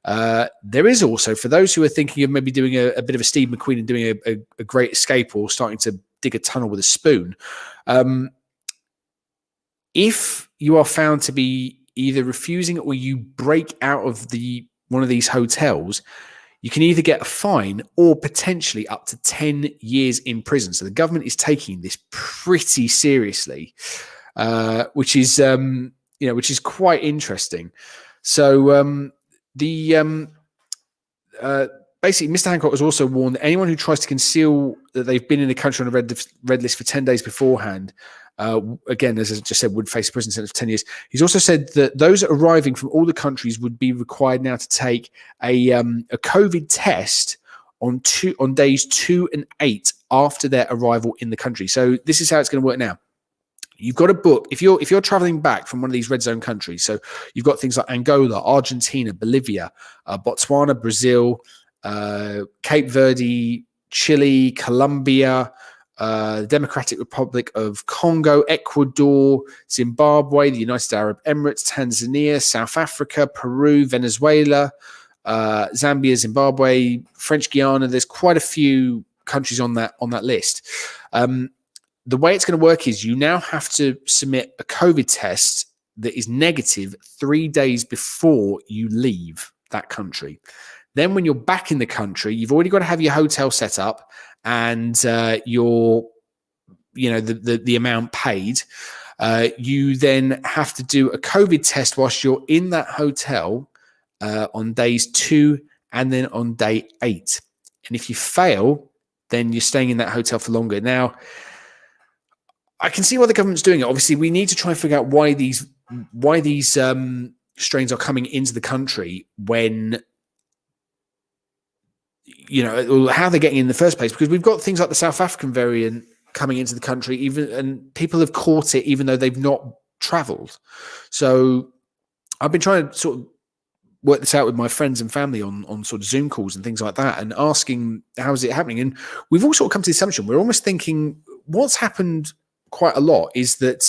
There is also, for those who are thinking of maybe doing a bit of a Steve McQueen and doing a great escape or starting to dig a tunnel with a spoon, if you are found to be either refusing or you break out of one of these hotels, you can either get a fine or potentially up to 10 years in prison. So the government is taking this pretty seriously, which is quite interesting. So basically, Mr. Hancock has also warned that anyone who tries to conceal that they've been in the country on a red list for 10 days beforehand, again, as I just said, would face a prison sentence of 10 years. He's also said that those arriving from all the countries would be required now to take a COVID test on days 2 and 8 after their arrival in the country. So this is how it's going to work now. You've got to book if you're traveling back from one of these red zone countries. So you've got things like Angola, Argentina, Bolivia, Botswana, Brazil, Cape Verde, Chile, Colombia, the Democratic Republic of Congo, Ecuador, Zimbabwe, the United Arab Emirates, Tanzania, South Africa, Peru, Venezuela, Zambia, Zimbabwe, French Guiana. There's quite a few countries on that list. The way it's going to work is you now have to submit a COVID test that is negative 3 days before you leave that country. Then when you're back in the country, you've already got to have your hotel set up and the amount paid. You then have to do a COVID test whilst you're in that hotel on days 2 and then on day 8. And if you fail, then you're staying in that hotel for longer. Now, I can see why the government's doing it. Obviously, we need to try and figure out why these strains are coming into the country when, how they're getting in the first place, because we've got things like the South African variant coming into the country, and people have caught it even though they've not traveled. So I've been trying to sort of work this out with my friends and family on sort of Zoom calls and things like that, and asking how is it happening. And we've all sort of come to the assumption, we're almost thinking what's happened quite a lot is that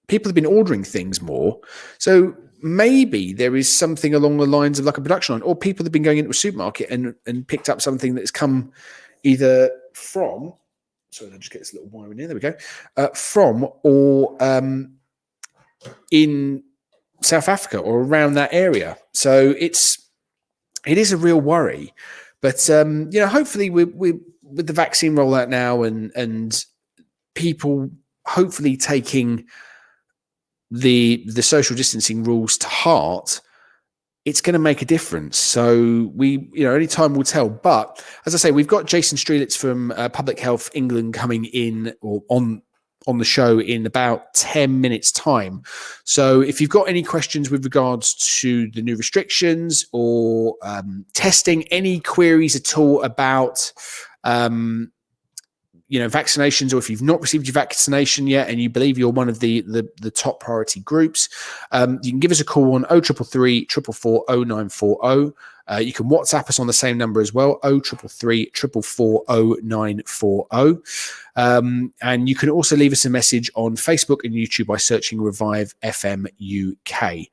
people have been ordering things more. So maybe there is something along the lines of like a production line, or people have been going into a supermarket and picked up something that's come either from, sorry, I'll just get this little wire in here. There we go. From or in South Africa or around that area. So it is a real worry. But hopefully we with the vaccine rollout now and people hopefully taking the social distancing rules to heart, it's going to make a difference. So only time will tell. But as I say, we've got Jason Strelitz from Public Health England coming in or on the show in about 10 minutes time. So if you've got any questions with regards to the new restrictions or testing, any queries at all about vaccinations, or if you've not received your vaccination yet and you believe you're one of the top priority groups, you can give us a call on 0333 444 0940. You can WhatsApp us on the same number as well, 0333 444 0940. And you can also leave us a message on Facebook and YouTube by searching Revive FM UK.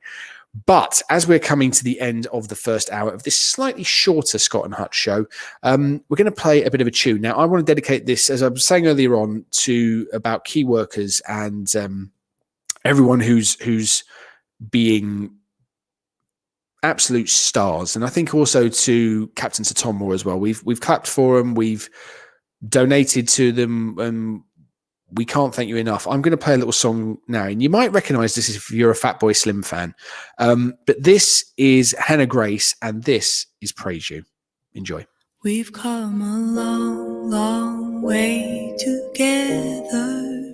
But as we're coming to the end of the first hour of this slightly shorter Scott and Hutch show, we're going to play a bit of a tune. Now, I want to dedicate this, as I was saying earlier on, about key workers and everyone who's being absolute stars. And I think also to Captain Sir Tom Moore as well. We've clapped for them. We've donated to them. We can't thank you enough. I'm going to play a little song now, and you might recognize this if you're a Fatboy Slim fan. But this is Hannah Grace, and this is Praise You. Enjoy. We've come a long, long way together,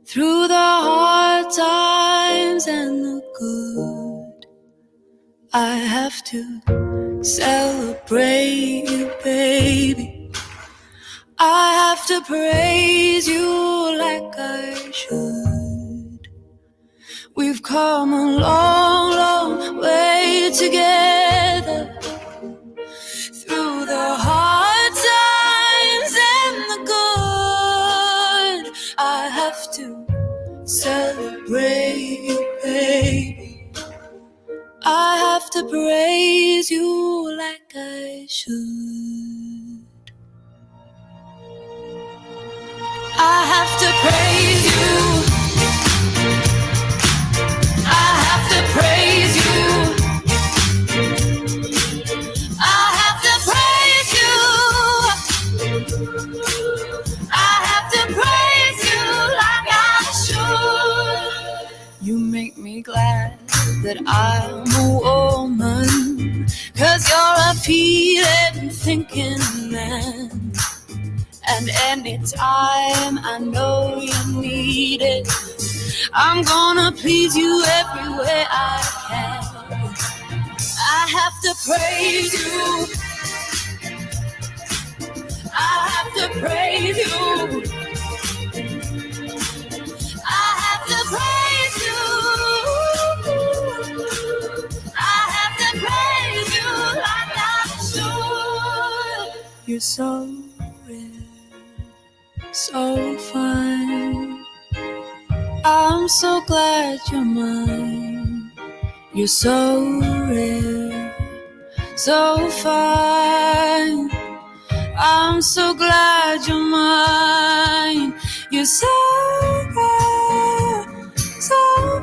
through the hard times and the good. I have to celebrate you, baby. I have to praise you like I should. We've come a long, long way together, through the hard times and the good. I have to celebrate you, baby. I have to praise you like I should. I have to praise you. I have to praise you. I have to praise you. I have to praise you like I should. You make me glad that I'm a woman, 'cause you're a feeling, thinking man. And anytime I know you need it, I'm gonna please you every way I can. I have to praise you. I have to praise you. I have to praise you. I have to praise you like I should. You're so so fine. I'm so glad you're mine. You're so rare, so fine. I'm so glad you're mine. You're so rare, so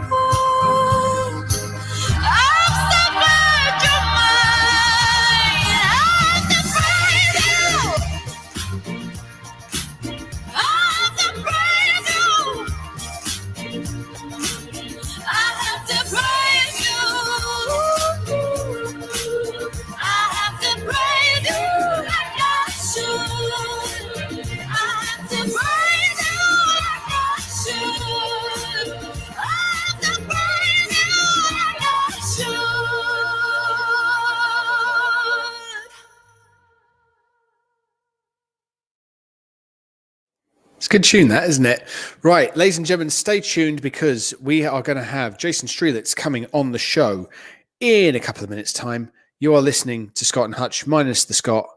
fine. I'm so glad you're mine. I have to praise you. It's a good tune, that, isn't it? Right, ladies and gentlemen, stay tuned because we are going to have Jason Strelitz coming on the show in a couple of minutes' time. You are listening to Scott and Hutch, minus the Scott.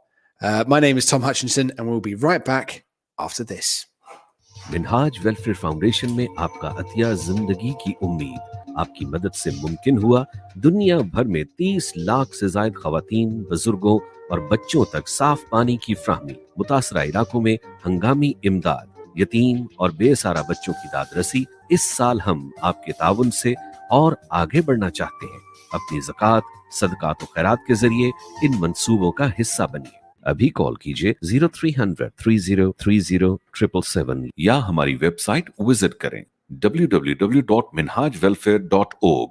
My name is Tom Hutchinson, and we'll be right back after this. Minhaj welfare foundation में आपका अतिया जिंदगी की उम्मीद आपकी मदद से मुमकिन हुआ। दुनिया भर में 30 लाख से ज्यादा खवातीन, बुजुर्गों और बच्चों तक साफ पानी की फ्राहमी, मुतासरा इलाकों में हंगामी इमदाद, यतीम और बेसहारा बच्चों की दादरसी। इस साल हम आपके ताउन से और आगे बढ़ना चाहते हैं। अपनी ज़कात, सदकात और खैरात के जरिए इन मंसूबों का हिस्सा बनिए। अभी कॉल कीजिए 0300 3030 777 या हमारी वेबसाइट विजिट करें www.minhajwelfare.org.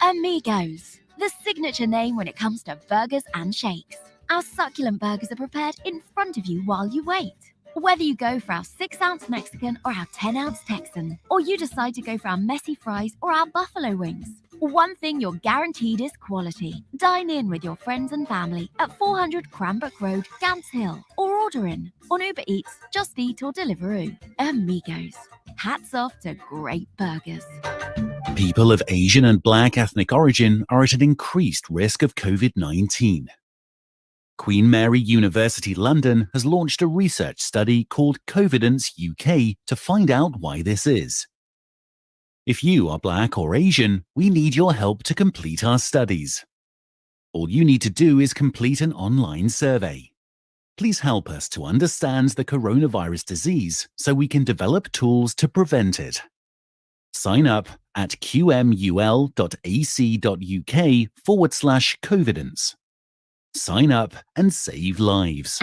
Amigos, the signature name when it comes to burgers and shakes. Our succulent burgers are prepared in front of you while you wait. Whether you go for our 6-ounce Mexican or our 10-ounce Texan, or you decide to go for our messy fries or our buffalo wings, one thing you're guaranteed is quality. Dine in with your friends and family at 400 Cranbrook Road, Gants Hill, or order in on Uber Eats, Just Eat or Deliveroo. Amigos, hats off to great burgers. People of Asian and Black ethnic origin are at an increased risk of COVID-19. Queen Mary University London has launched a research study called Covidence UK to find out why this is. If you are Black or Asian, we need your help to complete our studies. All you need to do is complete an online survey. Please help us to understand the coronavirus disease so we can develop tools to prevent it. Sign up at qmul.ac.uk/Covidence. Sign up and save lives.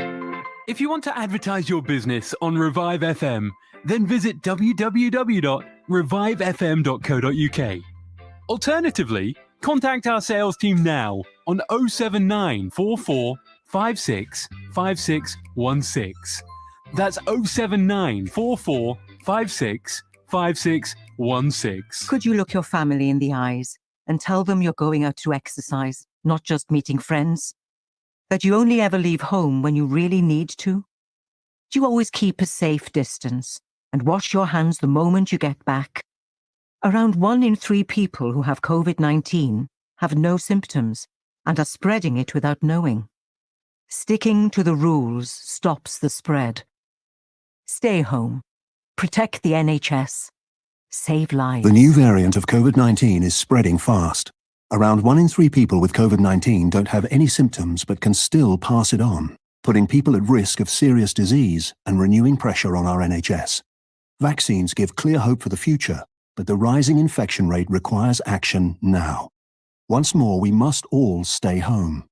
If you want to advertise your business on Revive FM, then visit www.revivefm.co.uk. Alternatively, contact our sales team now on 079 44 56 5616. That's 079 44 56 5616. Could you look your family in the eyes and tell them you're going out to exercise, not just meeting friends? That you only ever leave home when you really need to? Do you always keep a safe distance and wash your hands the moment you get back? Around 1 in 3 people who have COVID-19 have no symptoms and are spreading it without knowing. Sticking to the rules stops the spread. Stay home. Protect the NHS. Save lives. The new variant of COVID-19 is spreading fast. Around 1 in 3 people with COVID-19 don't have any symptoms but can still pass it on, putting people at risk of serious disease and renewing pressure on our NHS. Vaccines give clear hope for the future, but the rising infection rate requires action now. Once more, we must all stay home.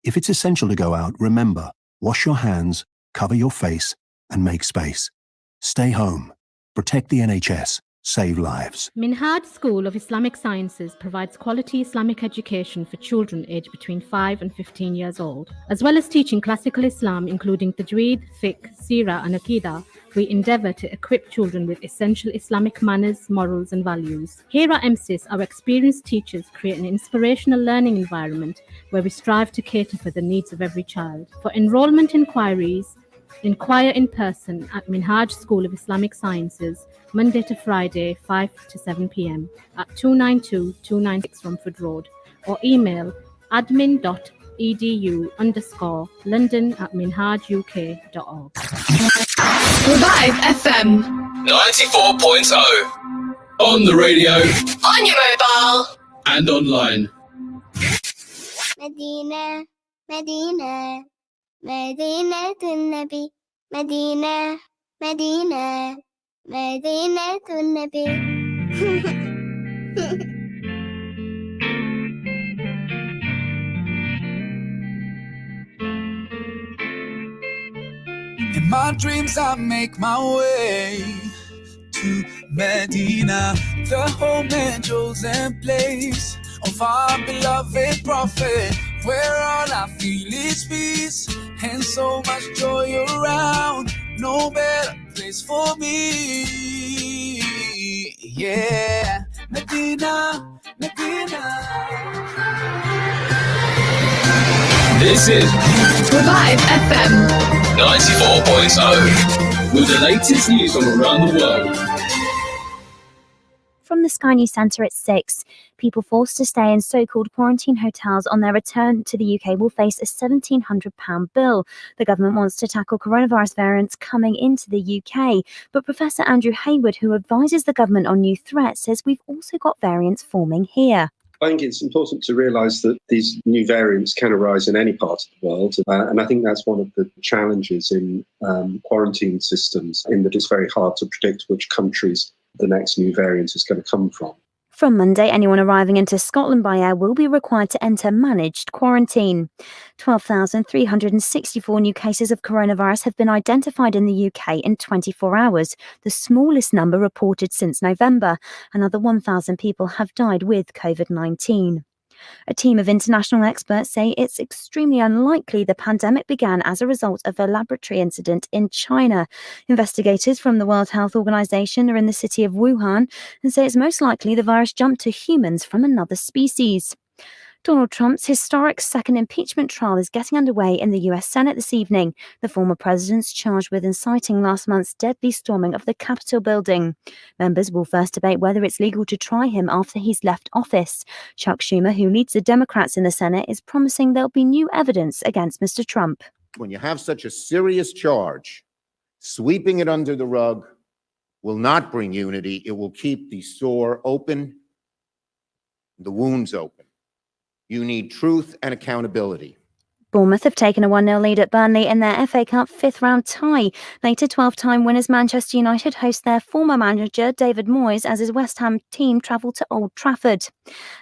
If it's essential to go out, remember, wash your hands, cover your face, and make space. Stay home. Protect the NHS. Save lives. Minhaj School of Islamic Sciences provides quality Islamic education for children aged between 5 and 15 years old. As well as teaching classical Islam, including Tajweed, Fiqh, Seerah, and Aqidah, we endeavour to equip children with essential Islamic manners, morals, and values. Here at MSIS, our experienced teachers create an inspirational learning environment where we strive to cater for the needs of every child. For enrolment inquiries, inquire in person at Minhaj School of Islamic Sciences, Monday to Friday, 5 to 7 p.m. at 292-296 Romford Road, or email admin.edu_london@minhajuk.org. Revive FM 94.0. On the radio. on your mobile. And online. Medina, Medina, Medina to Nabi, Medina, Medina, Medina to Nabi. In my dreams, I make my way to Medina, the home and chosen place of our beloved prophet, where all I feel is peace and so much joy around. No better place for me. Yeah, Medina, Medina. This is Revive FM 94.0 with the latest news from around the world. From the Sky News Centre at 6, people forced to stay in so-called quarantine hotels on their return to the UK will face a £1,700 bill. The government wants to tackle coronavirus variants coming into the UK, but Professor Andrew Hayward, who advises the government on new threats, says we've also got variants forming here. I think it's important to realise that these new variants can arise in any part of the world. And I think that's one of the challenges in quarantine systems, in that it's very hard to predict which countries the next new variant is going to come from. From Monday, anyone arriving into Scotland by air will be required to enter managed quarantine. 12,364 new cases of coronavirus have been identified in the UK in 24 hours, the smallest number reported since November. Another 1,000 people have died with COVID-19. A team of international experts say it's extremely unlikely the pandemic began as a result of a laboratory incident in China. Investigators from the World Health Organization are in the city of Wuhan and say it's most likely the virus jumped to humans from another species. Donald Trump's historic second impeachment trial is getting underway in the US Senate this evening. The former president's charged with inciting last month's deadly storming of the Capitol building. Members will first debate whether it's legal to try him after he's left office. Chuck Schumer, who leads the Democrats in the Senate, is promising there'll be new evidence against Mr. Trump. When you have such a serious charge, sweeping it under the rug will not bring unity. It will keep the sore open, the wounds open. You need truth and accountability. Bournemouth have taken a 1-0 lead at Burnley in their FA Cup fifth-round tie. Later, 12-time winners Manchester United host their former manager David Moyes as his West Ham team travel to Old Trafford.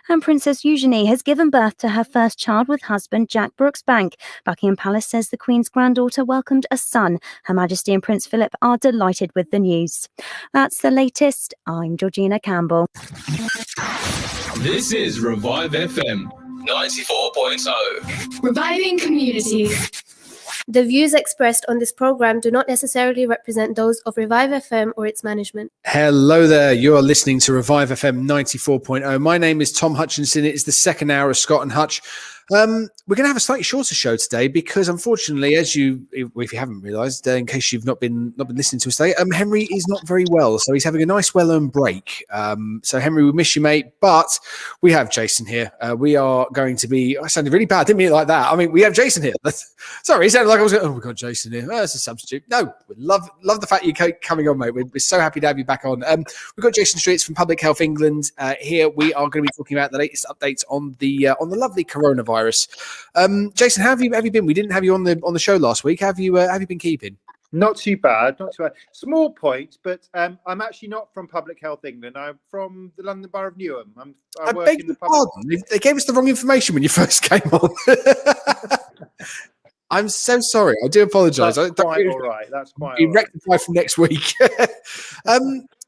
And Princess Eugenie has given birth to her first child with husband Jack Brooksbank. Buckingham Palace says the Queen's granddaughter welcomed a son. Her Majesty and Prince Philip are delighted with the news. That's the latest. I'm Georgina Campbell. This is Revive FM 94.0. Reviving communities. The views expressed on this program do not necessarily represent those of Revive FM or its management. Hello there. You are listening to Revive FM 94.0. My name is Tom Hutchinson. It is the second hour of Scott and Hutch. We're going to have a slightly shorter show today because, unfortunately, if you haven't realised, in case you've not been listening to us today, Henry is not very well, so he's having a nice, well-earned break. So, Henry, we miss you, mate, but we have Jason here. We are going to be. I sounded really bad. Didn't mean it like that. I mean, we have Jason here. Sorry, it sounded like I was going. Oh, we've got Jason here. Oh, that's a substitute. No, we love the fact you're coming on, mate. We're so happy to have you back on. We've got Jason Streets from Public Health England here. We are going to be talking about the latest updates on the lovely coronavirus. Jason, how have you been? We didn't have you on the show last week. Have you been keeping? Not too bad. Small point, but I'm actually not from Public Health England. I'm from the London Borough of Newham. I work beg in your the public. pardon. They gave us the wrong information when you first came on. I'm so sorry. I do apologise. That's quite all right. That's quite be all right. rectified from next week.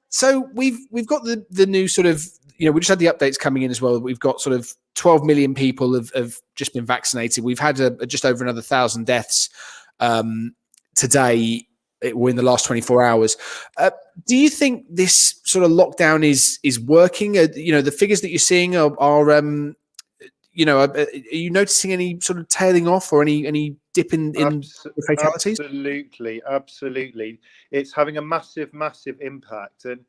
So we've got the new sort of, we just had the updates coming in as well. We've got sort of 12 million people have just been vaccinated. We've had just over another 1,000 deaths today, or in the last 24 hours. Do you think this sort of lockdown is working? The figures that you're seeing are you noticing any sort of tailing off or any dip in fatalities? Absolutely. It's having a massive impact, and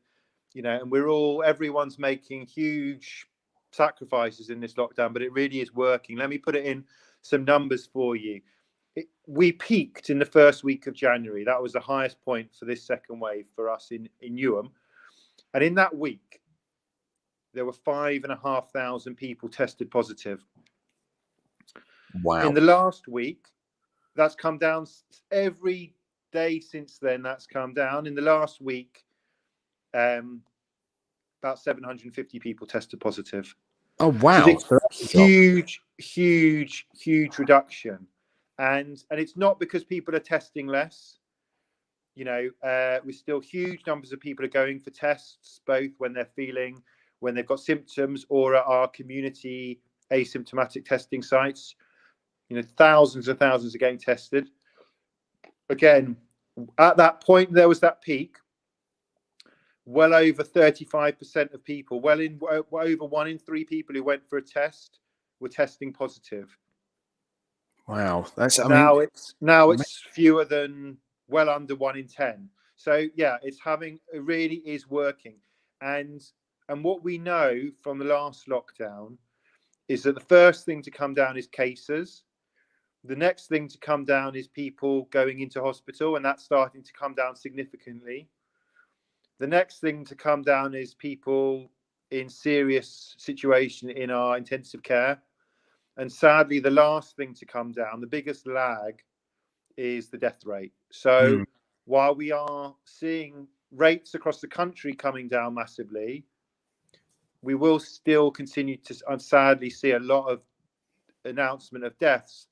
everyone's making huge sacrifices in this lockdown, but it really is working. Let me put it in some numbers for you. We peaked in the first week of January. That was the highest point for this second wave for us in Newham, and in that week there were 5,500 people tested positive. Wow. In the last week, that's come down every day since then. That's come down. In the last week, about 750 people tested positive. Oh, wow. So huge reduction. And it's not because people are testing less. We're still huge numbers of people are going for tests, both when they've got symptoms or at our community asymptomatic testing sites. Thousands and thousands are getting tested. Again, at that point, there was that peak. Well over 35% of people, over 1 in 3 people who went for a test were testing positive. Wow, now it's fewer than under 1 in 10. So yeah, it really is working. And And what we know from the last lockdown is that the first thing to come down is cases. The next thing to come down is people going into hospital, and that's starting to come down significantly. The next thing to come down is people in serious situation in our intensive care. And sadly, the last thing to come down, the biggest lag, is the death rate. So while we are seeing rates across the country coming down massively, we will still continue to sadly see a lot of announcement of deaths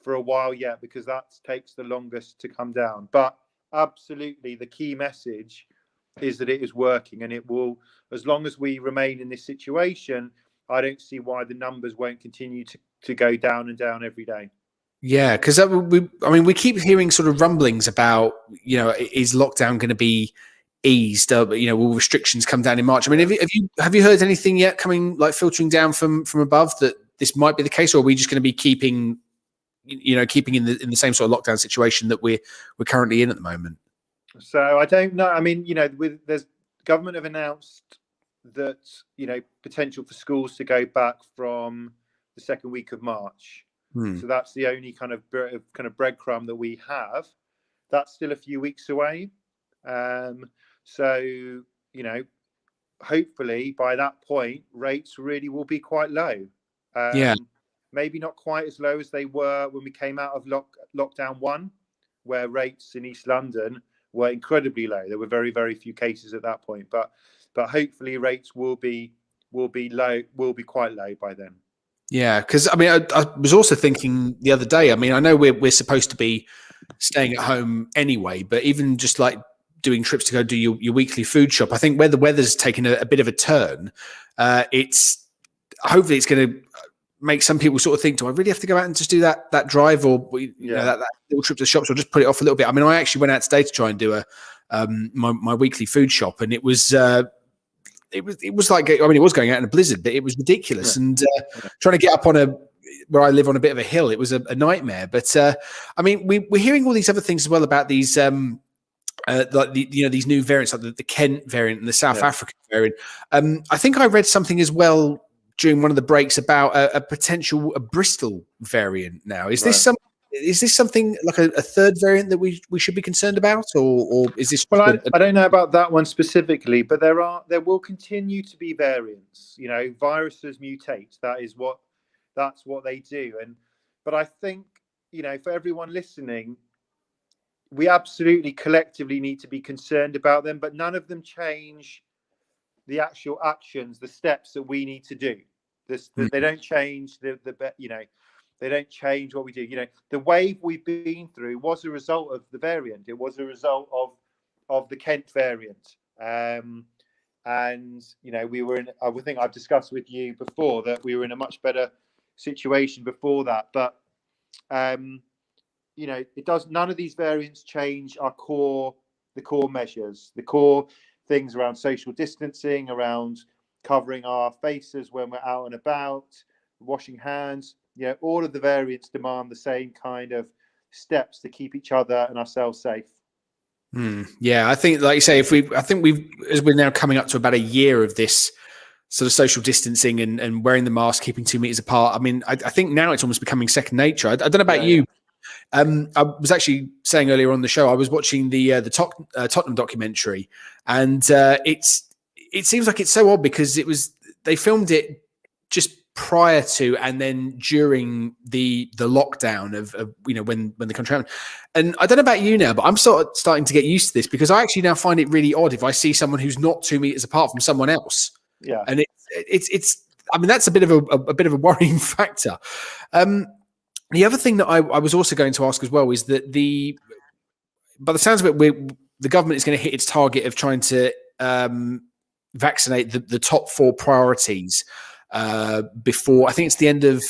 for a while yet, because that takes the longest to come down. But absolutely, the key message is that it is working, and it will, as long as we remain in this situation, I don't see why the numbers won't continue to go down and down every day. Yeah, because we keep hearing sort of rumblings about, is lockdown going to be eased? Will restrictions come down in March? I mean, have you heard anything yet coming, like filtering down from above, that this might be the case, or are we just going to be keeping in the same sort of lockdown situation that we're currently in at the moment? So I don't know. I mean, there's government have announced that potential for schools to go back from the second week of March. So that's the only kind of breadcrumb that we have. That's still a few weeks away. So hopefully by that point, rates really will be quite low. Maybe not quite as low as they were when we came out of lockdown 1, where rates in East London were incredibly low. There were very, very few cases at that point, but hopefully rates will be quite low by then. Yeah, because I was also thinking the other day. I mean, I know we're supposed to be staying at home anyway, but even just like doing trips to go do your weekly food shop, I think where the weather's taken a bit of a turn, hopefully it's going to make some people sort of think, do I really have to go out and just do that drive, or that little trip to the shops, or just put it off a little bit? I mean, I actually went out today to try and do my weekly food shop, and it was like, I mean, it was going out in a blizzard, but it was ridiculous. And trying to get up on where I live on a bit of a hill, it was a nightmare. But I mean, we're hearing all these other things as well about these, like these new variants, like the Kent variant and the South African variant. I think I read something as well during one of the breaks about a potential Bristol variant. Now, is this something like a third variant that we should be concerned about, or is this? Well, I don't know about that one specifically, but there will continue to be variants. Viruses mutate. That's what they do. But I think for everyone listening, we absolutely collectively need to be concerned about them, but none of them change the actual actions, the steps that we need to do. They don't change they don't change what we do. The wave we've been through was a result of the variant. It was a result of the Kent variant. We were in, I think I've discussed with you before that we were in a much better situation before that. But none of these variants change the core measures, the core things around social distancing, around covering our faces when we're out and about, washing hands. All of the variants demand the same kind of steps to keep each other and ourselves safe. Yeah, I think, like you say, as we're now coming up to about a year of this sort of social distancing and wearing the mask, keeping 2 meters apart. I mean, I think now it's almost becoming second nature. I don't know about you. I was actually saying earlier on the show, I was watching the Tottenham documentary, and it seems like it's so odd because they filmed it just prior to and then during the lockdown of when the country happened. And I don't know about you now, but I'm sort of starting to get used to this, because I actually now find it really odd if I see someone who's not 2 meters apart from someone else. Yeah, and it's I mean, that's a bit of a worrying factor. The other thing that I was also going to ask as well is that by the sounds of it, the government is going to hit its target of trying to vaccinate the top 4 priorities before, I think it's the end of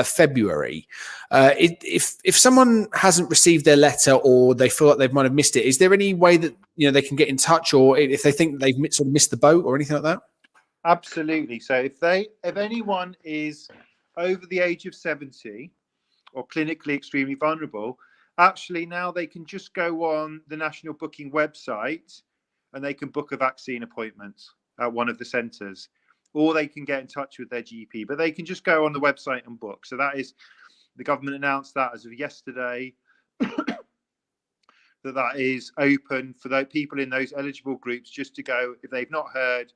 February. If someone hasn't received their letter, or they feel like they might have missed it, is there any way that they can get in touch, or if they think they've sort of missed the boat or anything like that? Absolutely. So if anyone is over the age of 70 or clinically extremely vulnerable, actually now they can just go on the national booking website and they can book a vaccine appointment. at one of the centres, or they can get in touch with their GP. But they can just go on the website and book. So that is, the government announced that as of yesterday, that is open for those people in those eligible groups just to go. If they've not heard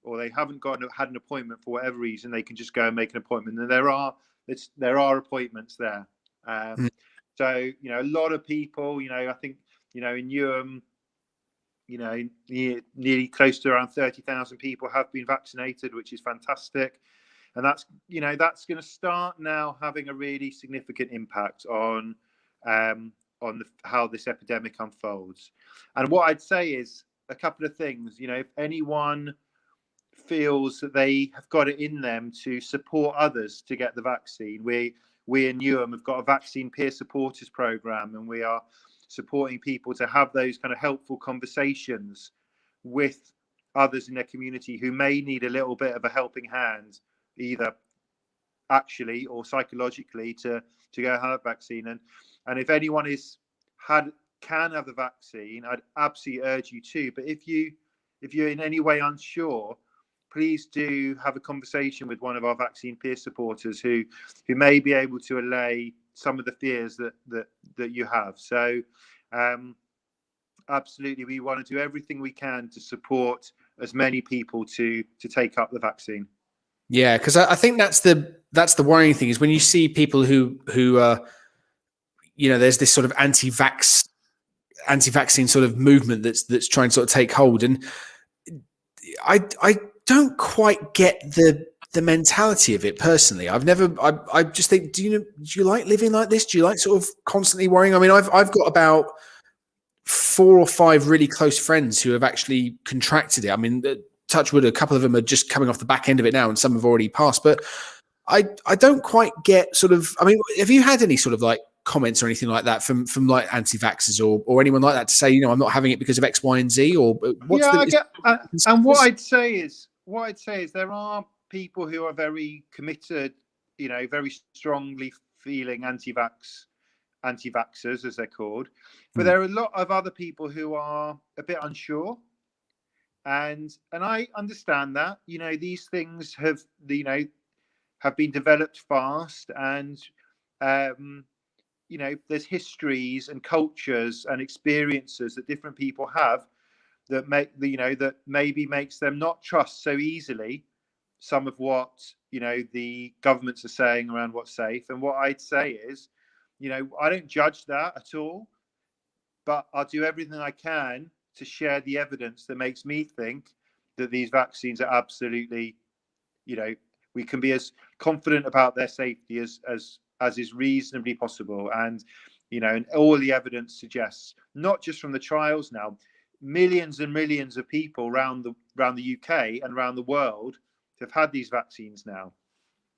or they haven't had an appointment for whatever reason, they can just go and make an appointment. And there are appointments there. So, you know, a lot of people, you know, I think, you know, in Newham, you know, nearly close to around 30,000 people have been vaccinated, which is fantastic. And that's, you know, that's going to start now having a really significant impact on how this epidemic unfolds. And what I'd say is a couple of things. You know, if anyone feels that they have got it in them to support others to get the vaccine, we in Newham have got a vaccine peer supporters program, and we are supporting people to have those kind of helpful conversations with others in their community who may need a little bit of a helping hand, either actually or psychologically, to go have a vaccine. And if anyone can have the vaccine, I'd absolutely urge you to. But if you're in any way unsure, please do have a conversation with one of our vaccine peer supporters who may be able to allay some of the fears that you have. So absolutely, we want to do everything we can to support as many people to take up the vaccine. Yeah, because I think that's the worrying thing, is when you see people who you know, there's this sort of anti-vaccine sort of movement that's trying to sort of take hold, and I don't quite get the mentality of it personally. I just think, do you like living like this? Do you like sort of constantly worrying? I mean, I've got about 4 or 5 really close friends who have actually contracted it. I mean, touch wood, a couple of them are just coming off the back end of it now, and some have already passed. But I don't quite get sort of, I mean, have you had any sort of like comments or anything like that from like anti-vaxxers or anyone like that to say, you know, I'm not having it because of X, Y, and Z? Or what's and what I'd say is there are people who are very committed, you know, very strongly feeling anti-vaxxers, as they're called. But there are a lot of other people who are a bit unsure. And I understand that, you know, these things have been developed fast, and you know, there's histories and cultures and experiences that different people have that that maybe makes them not trust so easily some of what, you know, the governments are saying around what's safe. And what I'd say is, you know, I don't judge that at all, but I'll do everything I can to share the evidence that makes me think that these vaccines are absolutely, you know, we can be as confident about their safety as is reasonably possible. And, you know, and all the evidence suggests, not just from the trials now, millions and millions of people around the UK and around the world have had these vaccines now.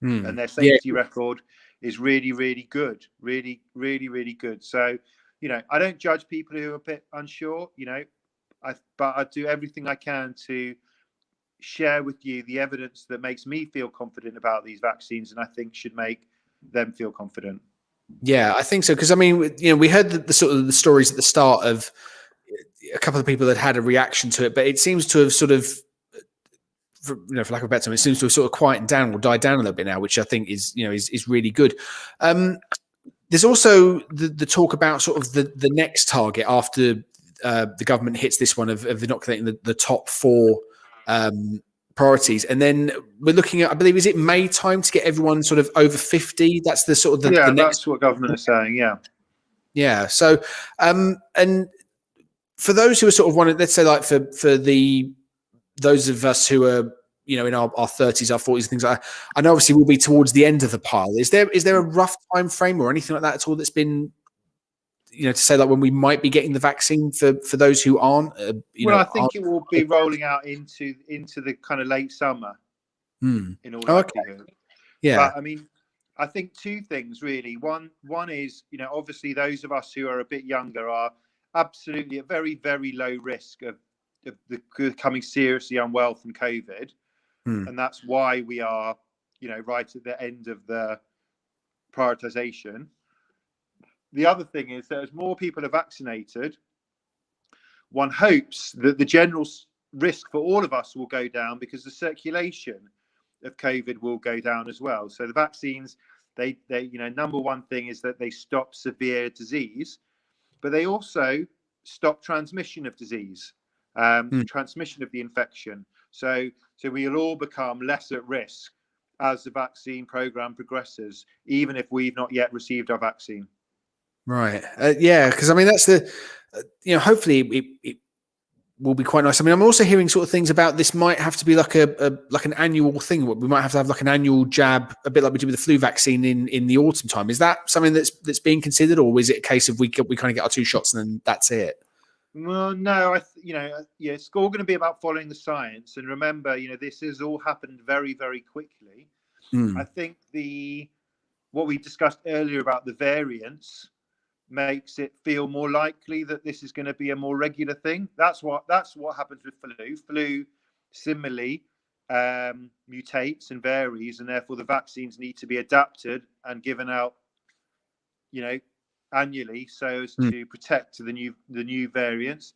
And their safety record is really, really good. Really, really, really good. So, you know, I don't judge people who are a bit unsure, you know, but I do everything I can to share with you the evidence that makes me feel confident about these vaccines, and I think should make them feel confident. Yeah, I think so. Because I mean, you know, we heard the sort of the stories at the start of a couple of people that had a reaction to it, but it seems to have sort of, for lack of a better term, it seems to have sort of quietened down or died down a little bit now, which I think is, you know, is really good. There's also the talk about sort of the next target after the government hits this one of inoculating the top 4 priorities, and then we're looking at, I believe, is it May time to get everyone sort of over 50? That's the sort of the next. That's what government is saying. Yeah. So, and for those who are sort of wanting, let's say, like for those of us who are, you know, in our 30s, our 40s, things like that, I know obviously we'll be towards the end of the pile. Is there a rough time frame or anything like that at all that's been, you know, to say like when we might be getting the vaccine for those who aren't? I think it will be rolling out into the kind of late summer. In all likelihood. Okay. Yeah. But I mean, I think 2 things really. One is, you know, obviously those of us who are a bit younger are absolutely at very, very low risk of becoming seriously unwell from COVID. And that's why we are, you know, right at the end of the prioritization. The other thing is that as more people are vaccinated, one hopes that the general risk for all of us will go down because the circulation of COVID will go down as well. So the vaccines, they number one thing is that they stop severe disease, but they also stop transmission of disease, transmission of the infection. So we'll all become less at risk as the vaccine program progresses, even if we've not yet received our vaccine. Right. Yeah, because I mean, that's the, hopefully it will be quite nice. I mean, I'm also hearing sort of things about this might have to be like like an annual thing. We might have to have like an annual jab, a bit like we do with the flu vaccine in the autumn time. Is that something that's being considered, or is it a case of we kind of get our 2 shots and then that's it? Well, no, it's all going to be about following the science. And remember, this has all happened very, very quickly. I think what we discussed earlier about the variants makes it feel more likely that this is going to be a more regular thing. That's what happens with flu. Flu similarly mutates and varies, and therefore the vaccines need to be adapted and given out, annually, so as to protect the new variants.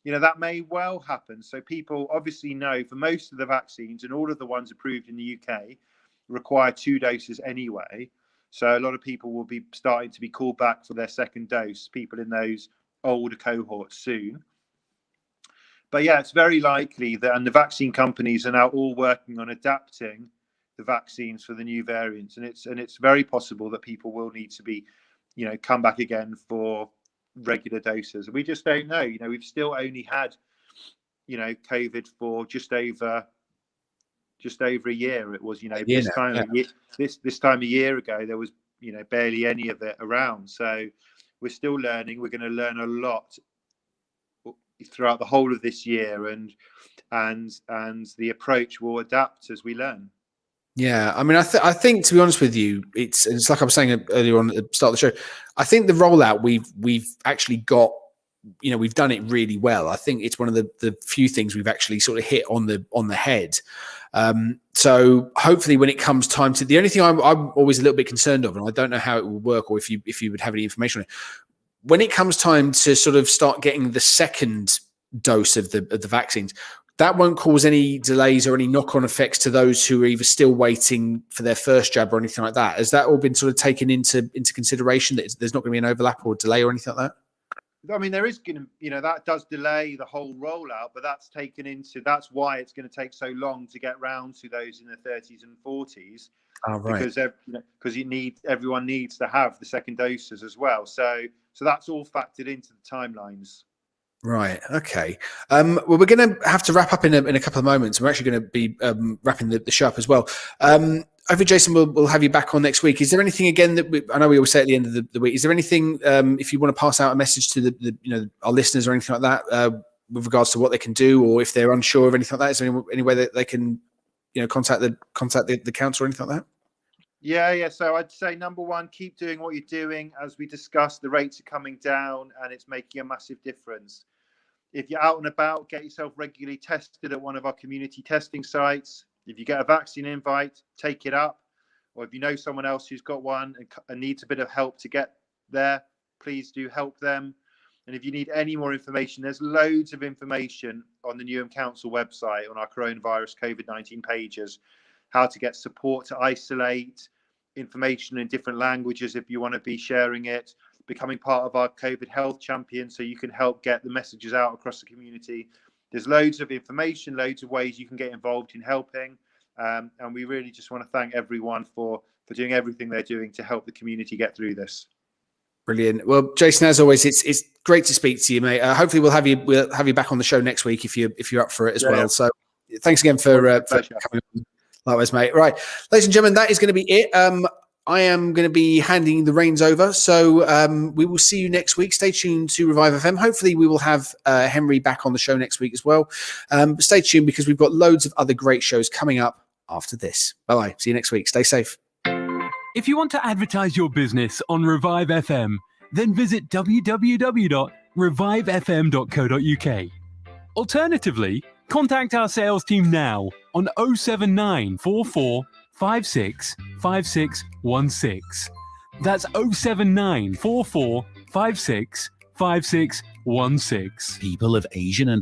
That may well happen. So people obviously know for most of the vaccines, and all of the ones approved in the UK require 2 doses anyway. So a lot of people will be starting to be called back for their second dose, people in those older cohorts soon. But yeah, it's very likely that, and the vaccine companies are now all working on adapting the vaccines for the new variants. And it's very possible that people will need to be, come back again for regular doses. We just don't know. We've still only had, COVID for just over a year. It was, this time a year ago, there was, barely any of it around. So we're still learning. We're going to learn a lot throughout the whole of this year, and the approach will adapt as we learn. Yeah, I mean, I think to be honest with you, it's like I was saying earlier on at the start of the show. I think the rollout we've actually got, we've done it really well. I think it's one of the few things we've actually sort of hit on the head. So hopefully, when it comes time to, the only thing I'm always a little bit concerned of, and I don't know how it will work, or if you would have any information on it, when it comes time to sort of start getting the second dose of the vaccines, that won't cause any delays or any knock-on effects to those who are either still waiting for their first jab or anything like that. Has that all been sort of taken into consideration, that there's not going to be an overlap or delay or anything like that? I mean, there is going to, that does delay the whole rollout, but that's why it's going to take so long to get round to those in the 30s and 40s. Oh, right. Because everyone needs to have the second doses as well. So that's all factored into the timelines. Right. Okay. Well, we're going to have to wrap up in a couple of moments. We're actually going to be wrapping the show up as well. Hopefully, Jason, we'll have you back on next week. Is there anything again that I know we always say at the end of the week? Is there anything if you want to pass out a message to our listeners or anything like that with regards to what they can do, or if they're unsure of anything like that? Is there any way that they can contact the council or anything like that? Yeah. So I'd say number one, keep doing what you're doing. As we discussed, the rates are coming down, and it's making a massive difference. If you're out and about, get yourself regularly tested at one of our community testing sites. If you get a vaccine invite, take it up. Or if you know someone else who's got one and needs a bit of help to get there, please do help them. And if you need any more information, there's loads of information on the Newham Council website, on our coronavirus COVID-19 pages, how to get support to isolate, information in different languages if you want to be sharing it, becoming part of our COVID health champion so you can help get the messages out across the community. There's loads of information, loads of ways you can get involved in helping. And we really just want to thank everyone for doing everything they're doing to help the community get through this. Brilliant. Well, Jason, as always, it's great to speak to you, mate. Hopefully we'll have you back on the show next week if you're up for it as well. Yeah. So thanks again for coming on. Likewise, mate. Right, ladies and gentlemen, that is going to be it. I am going to be handing the reins over. So we will see you next week. Stay tuned to Revive FM. Hopefully we will have Henry back on the show next week as well. But stay tuned because we've got loads of other great shows coming up after this. Bye-bye. See you next week. Stay safe. If you want to advertise your business on Revive FM, then visit www.revivefm.co.uk. Alternatively, contact our sales team now on 07944 56 5616. That's 07944 56 5616. People of Asian and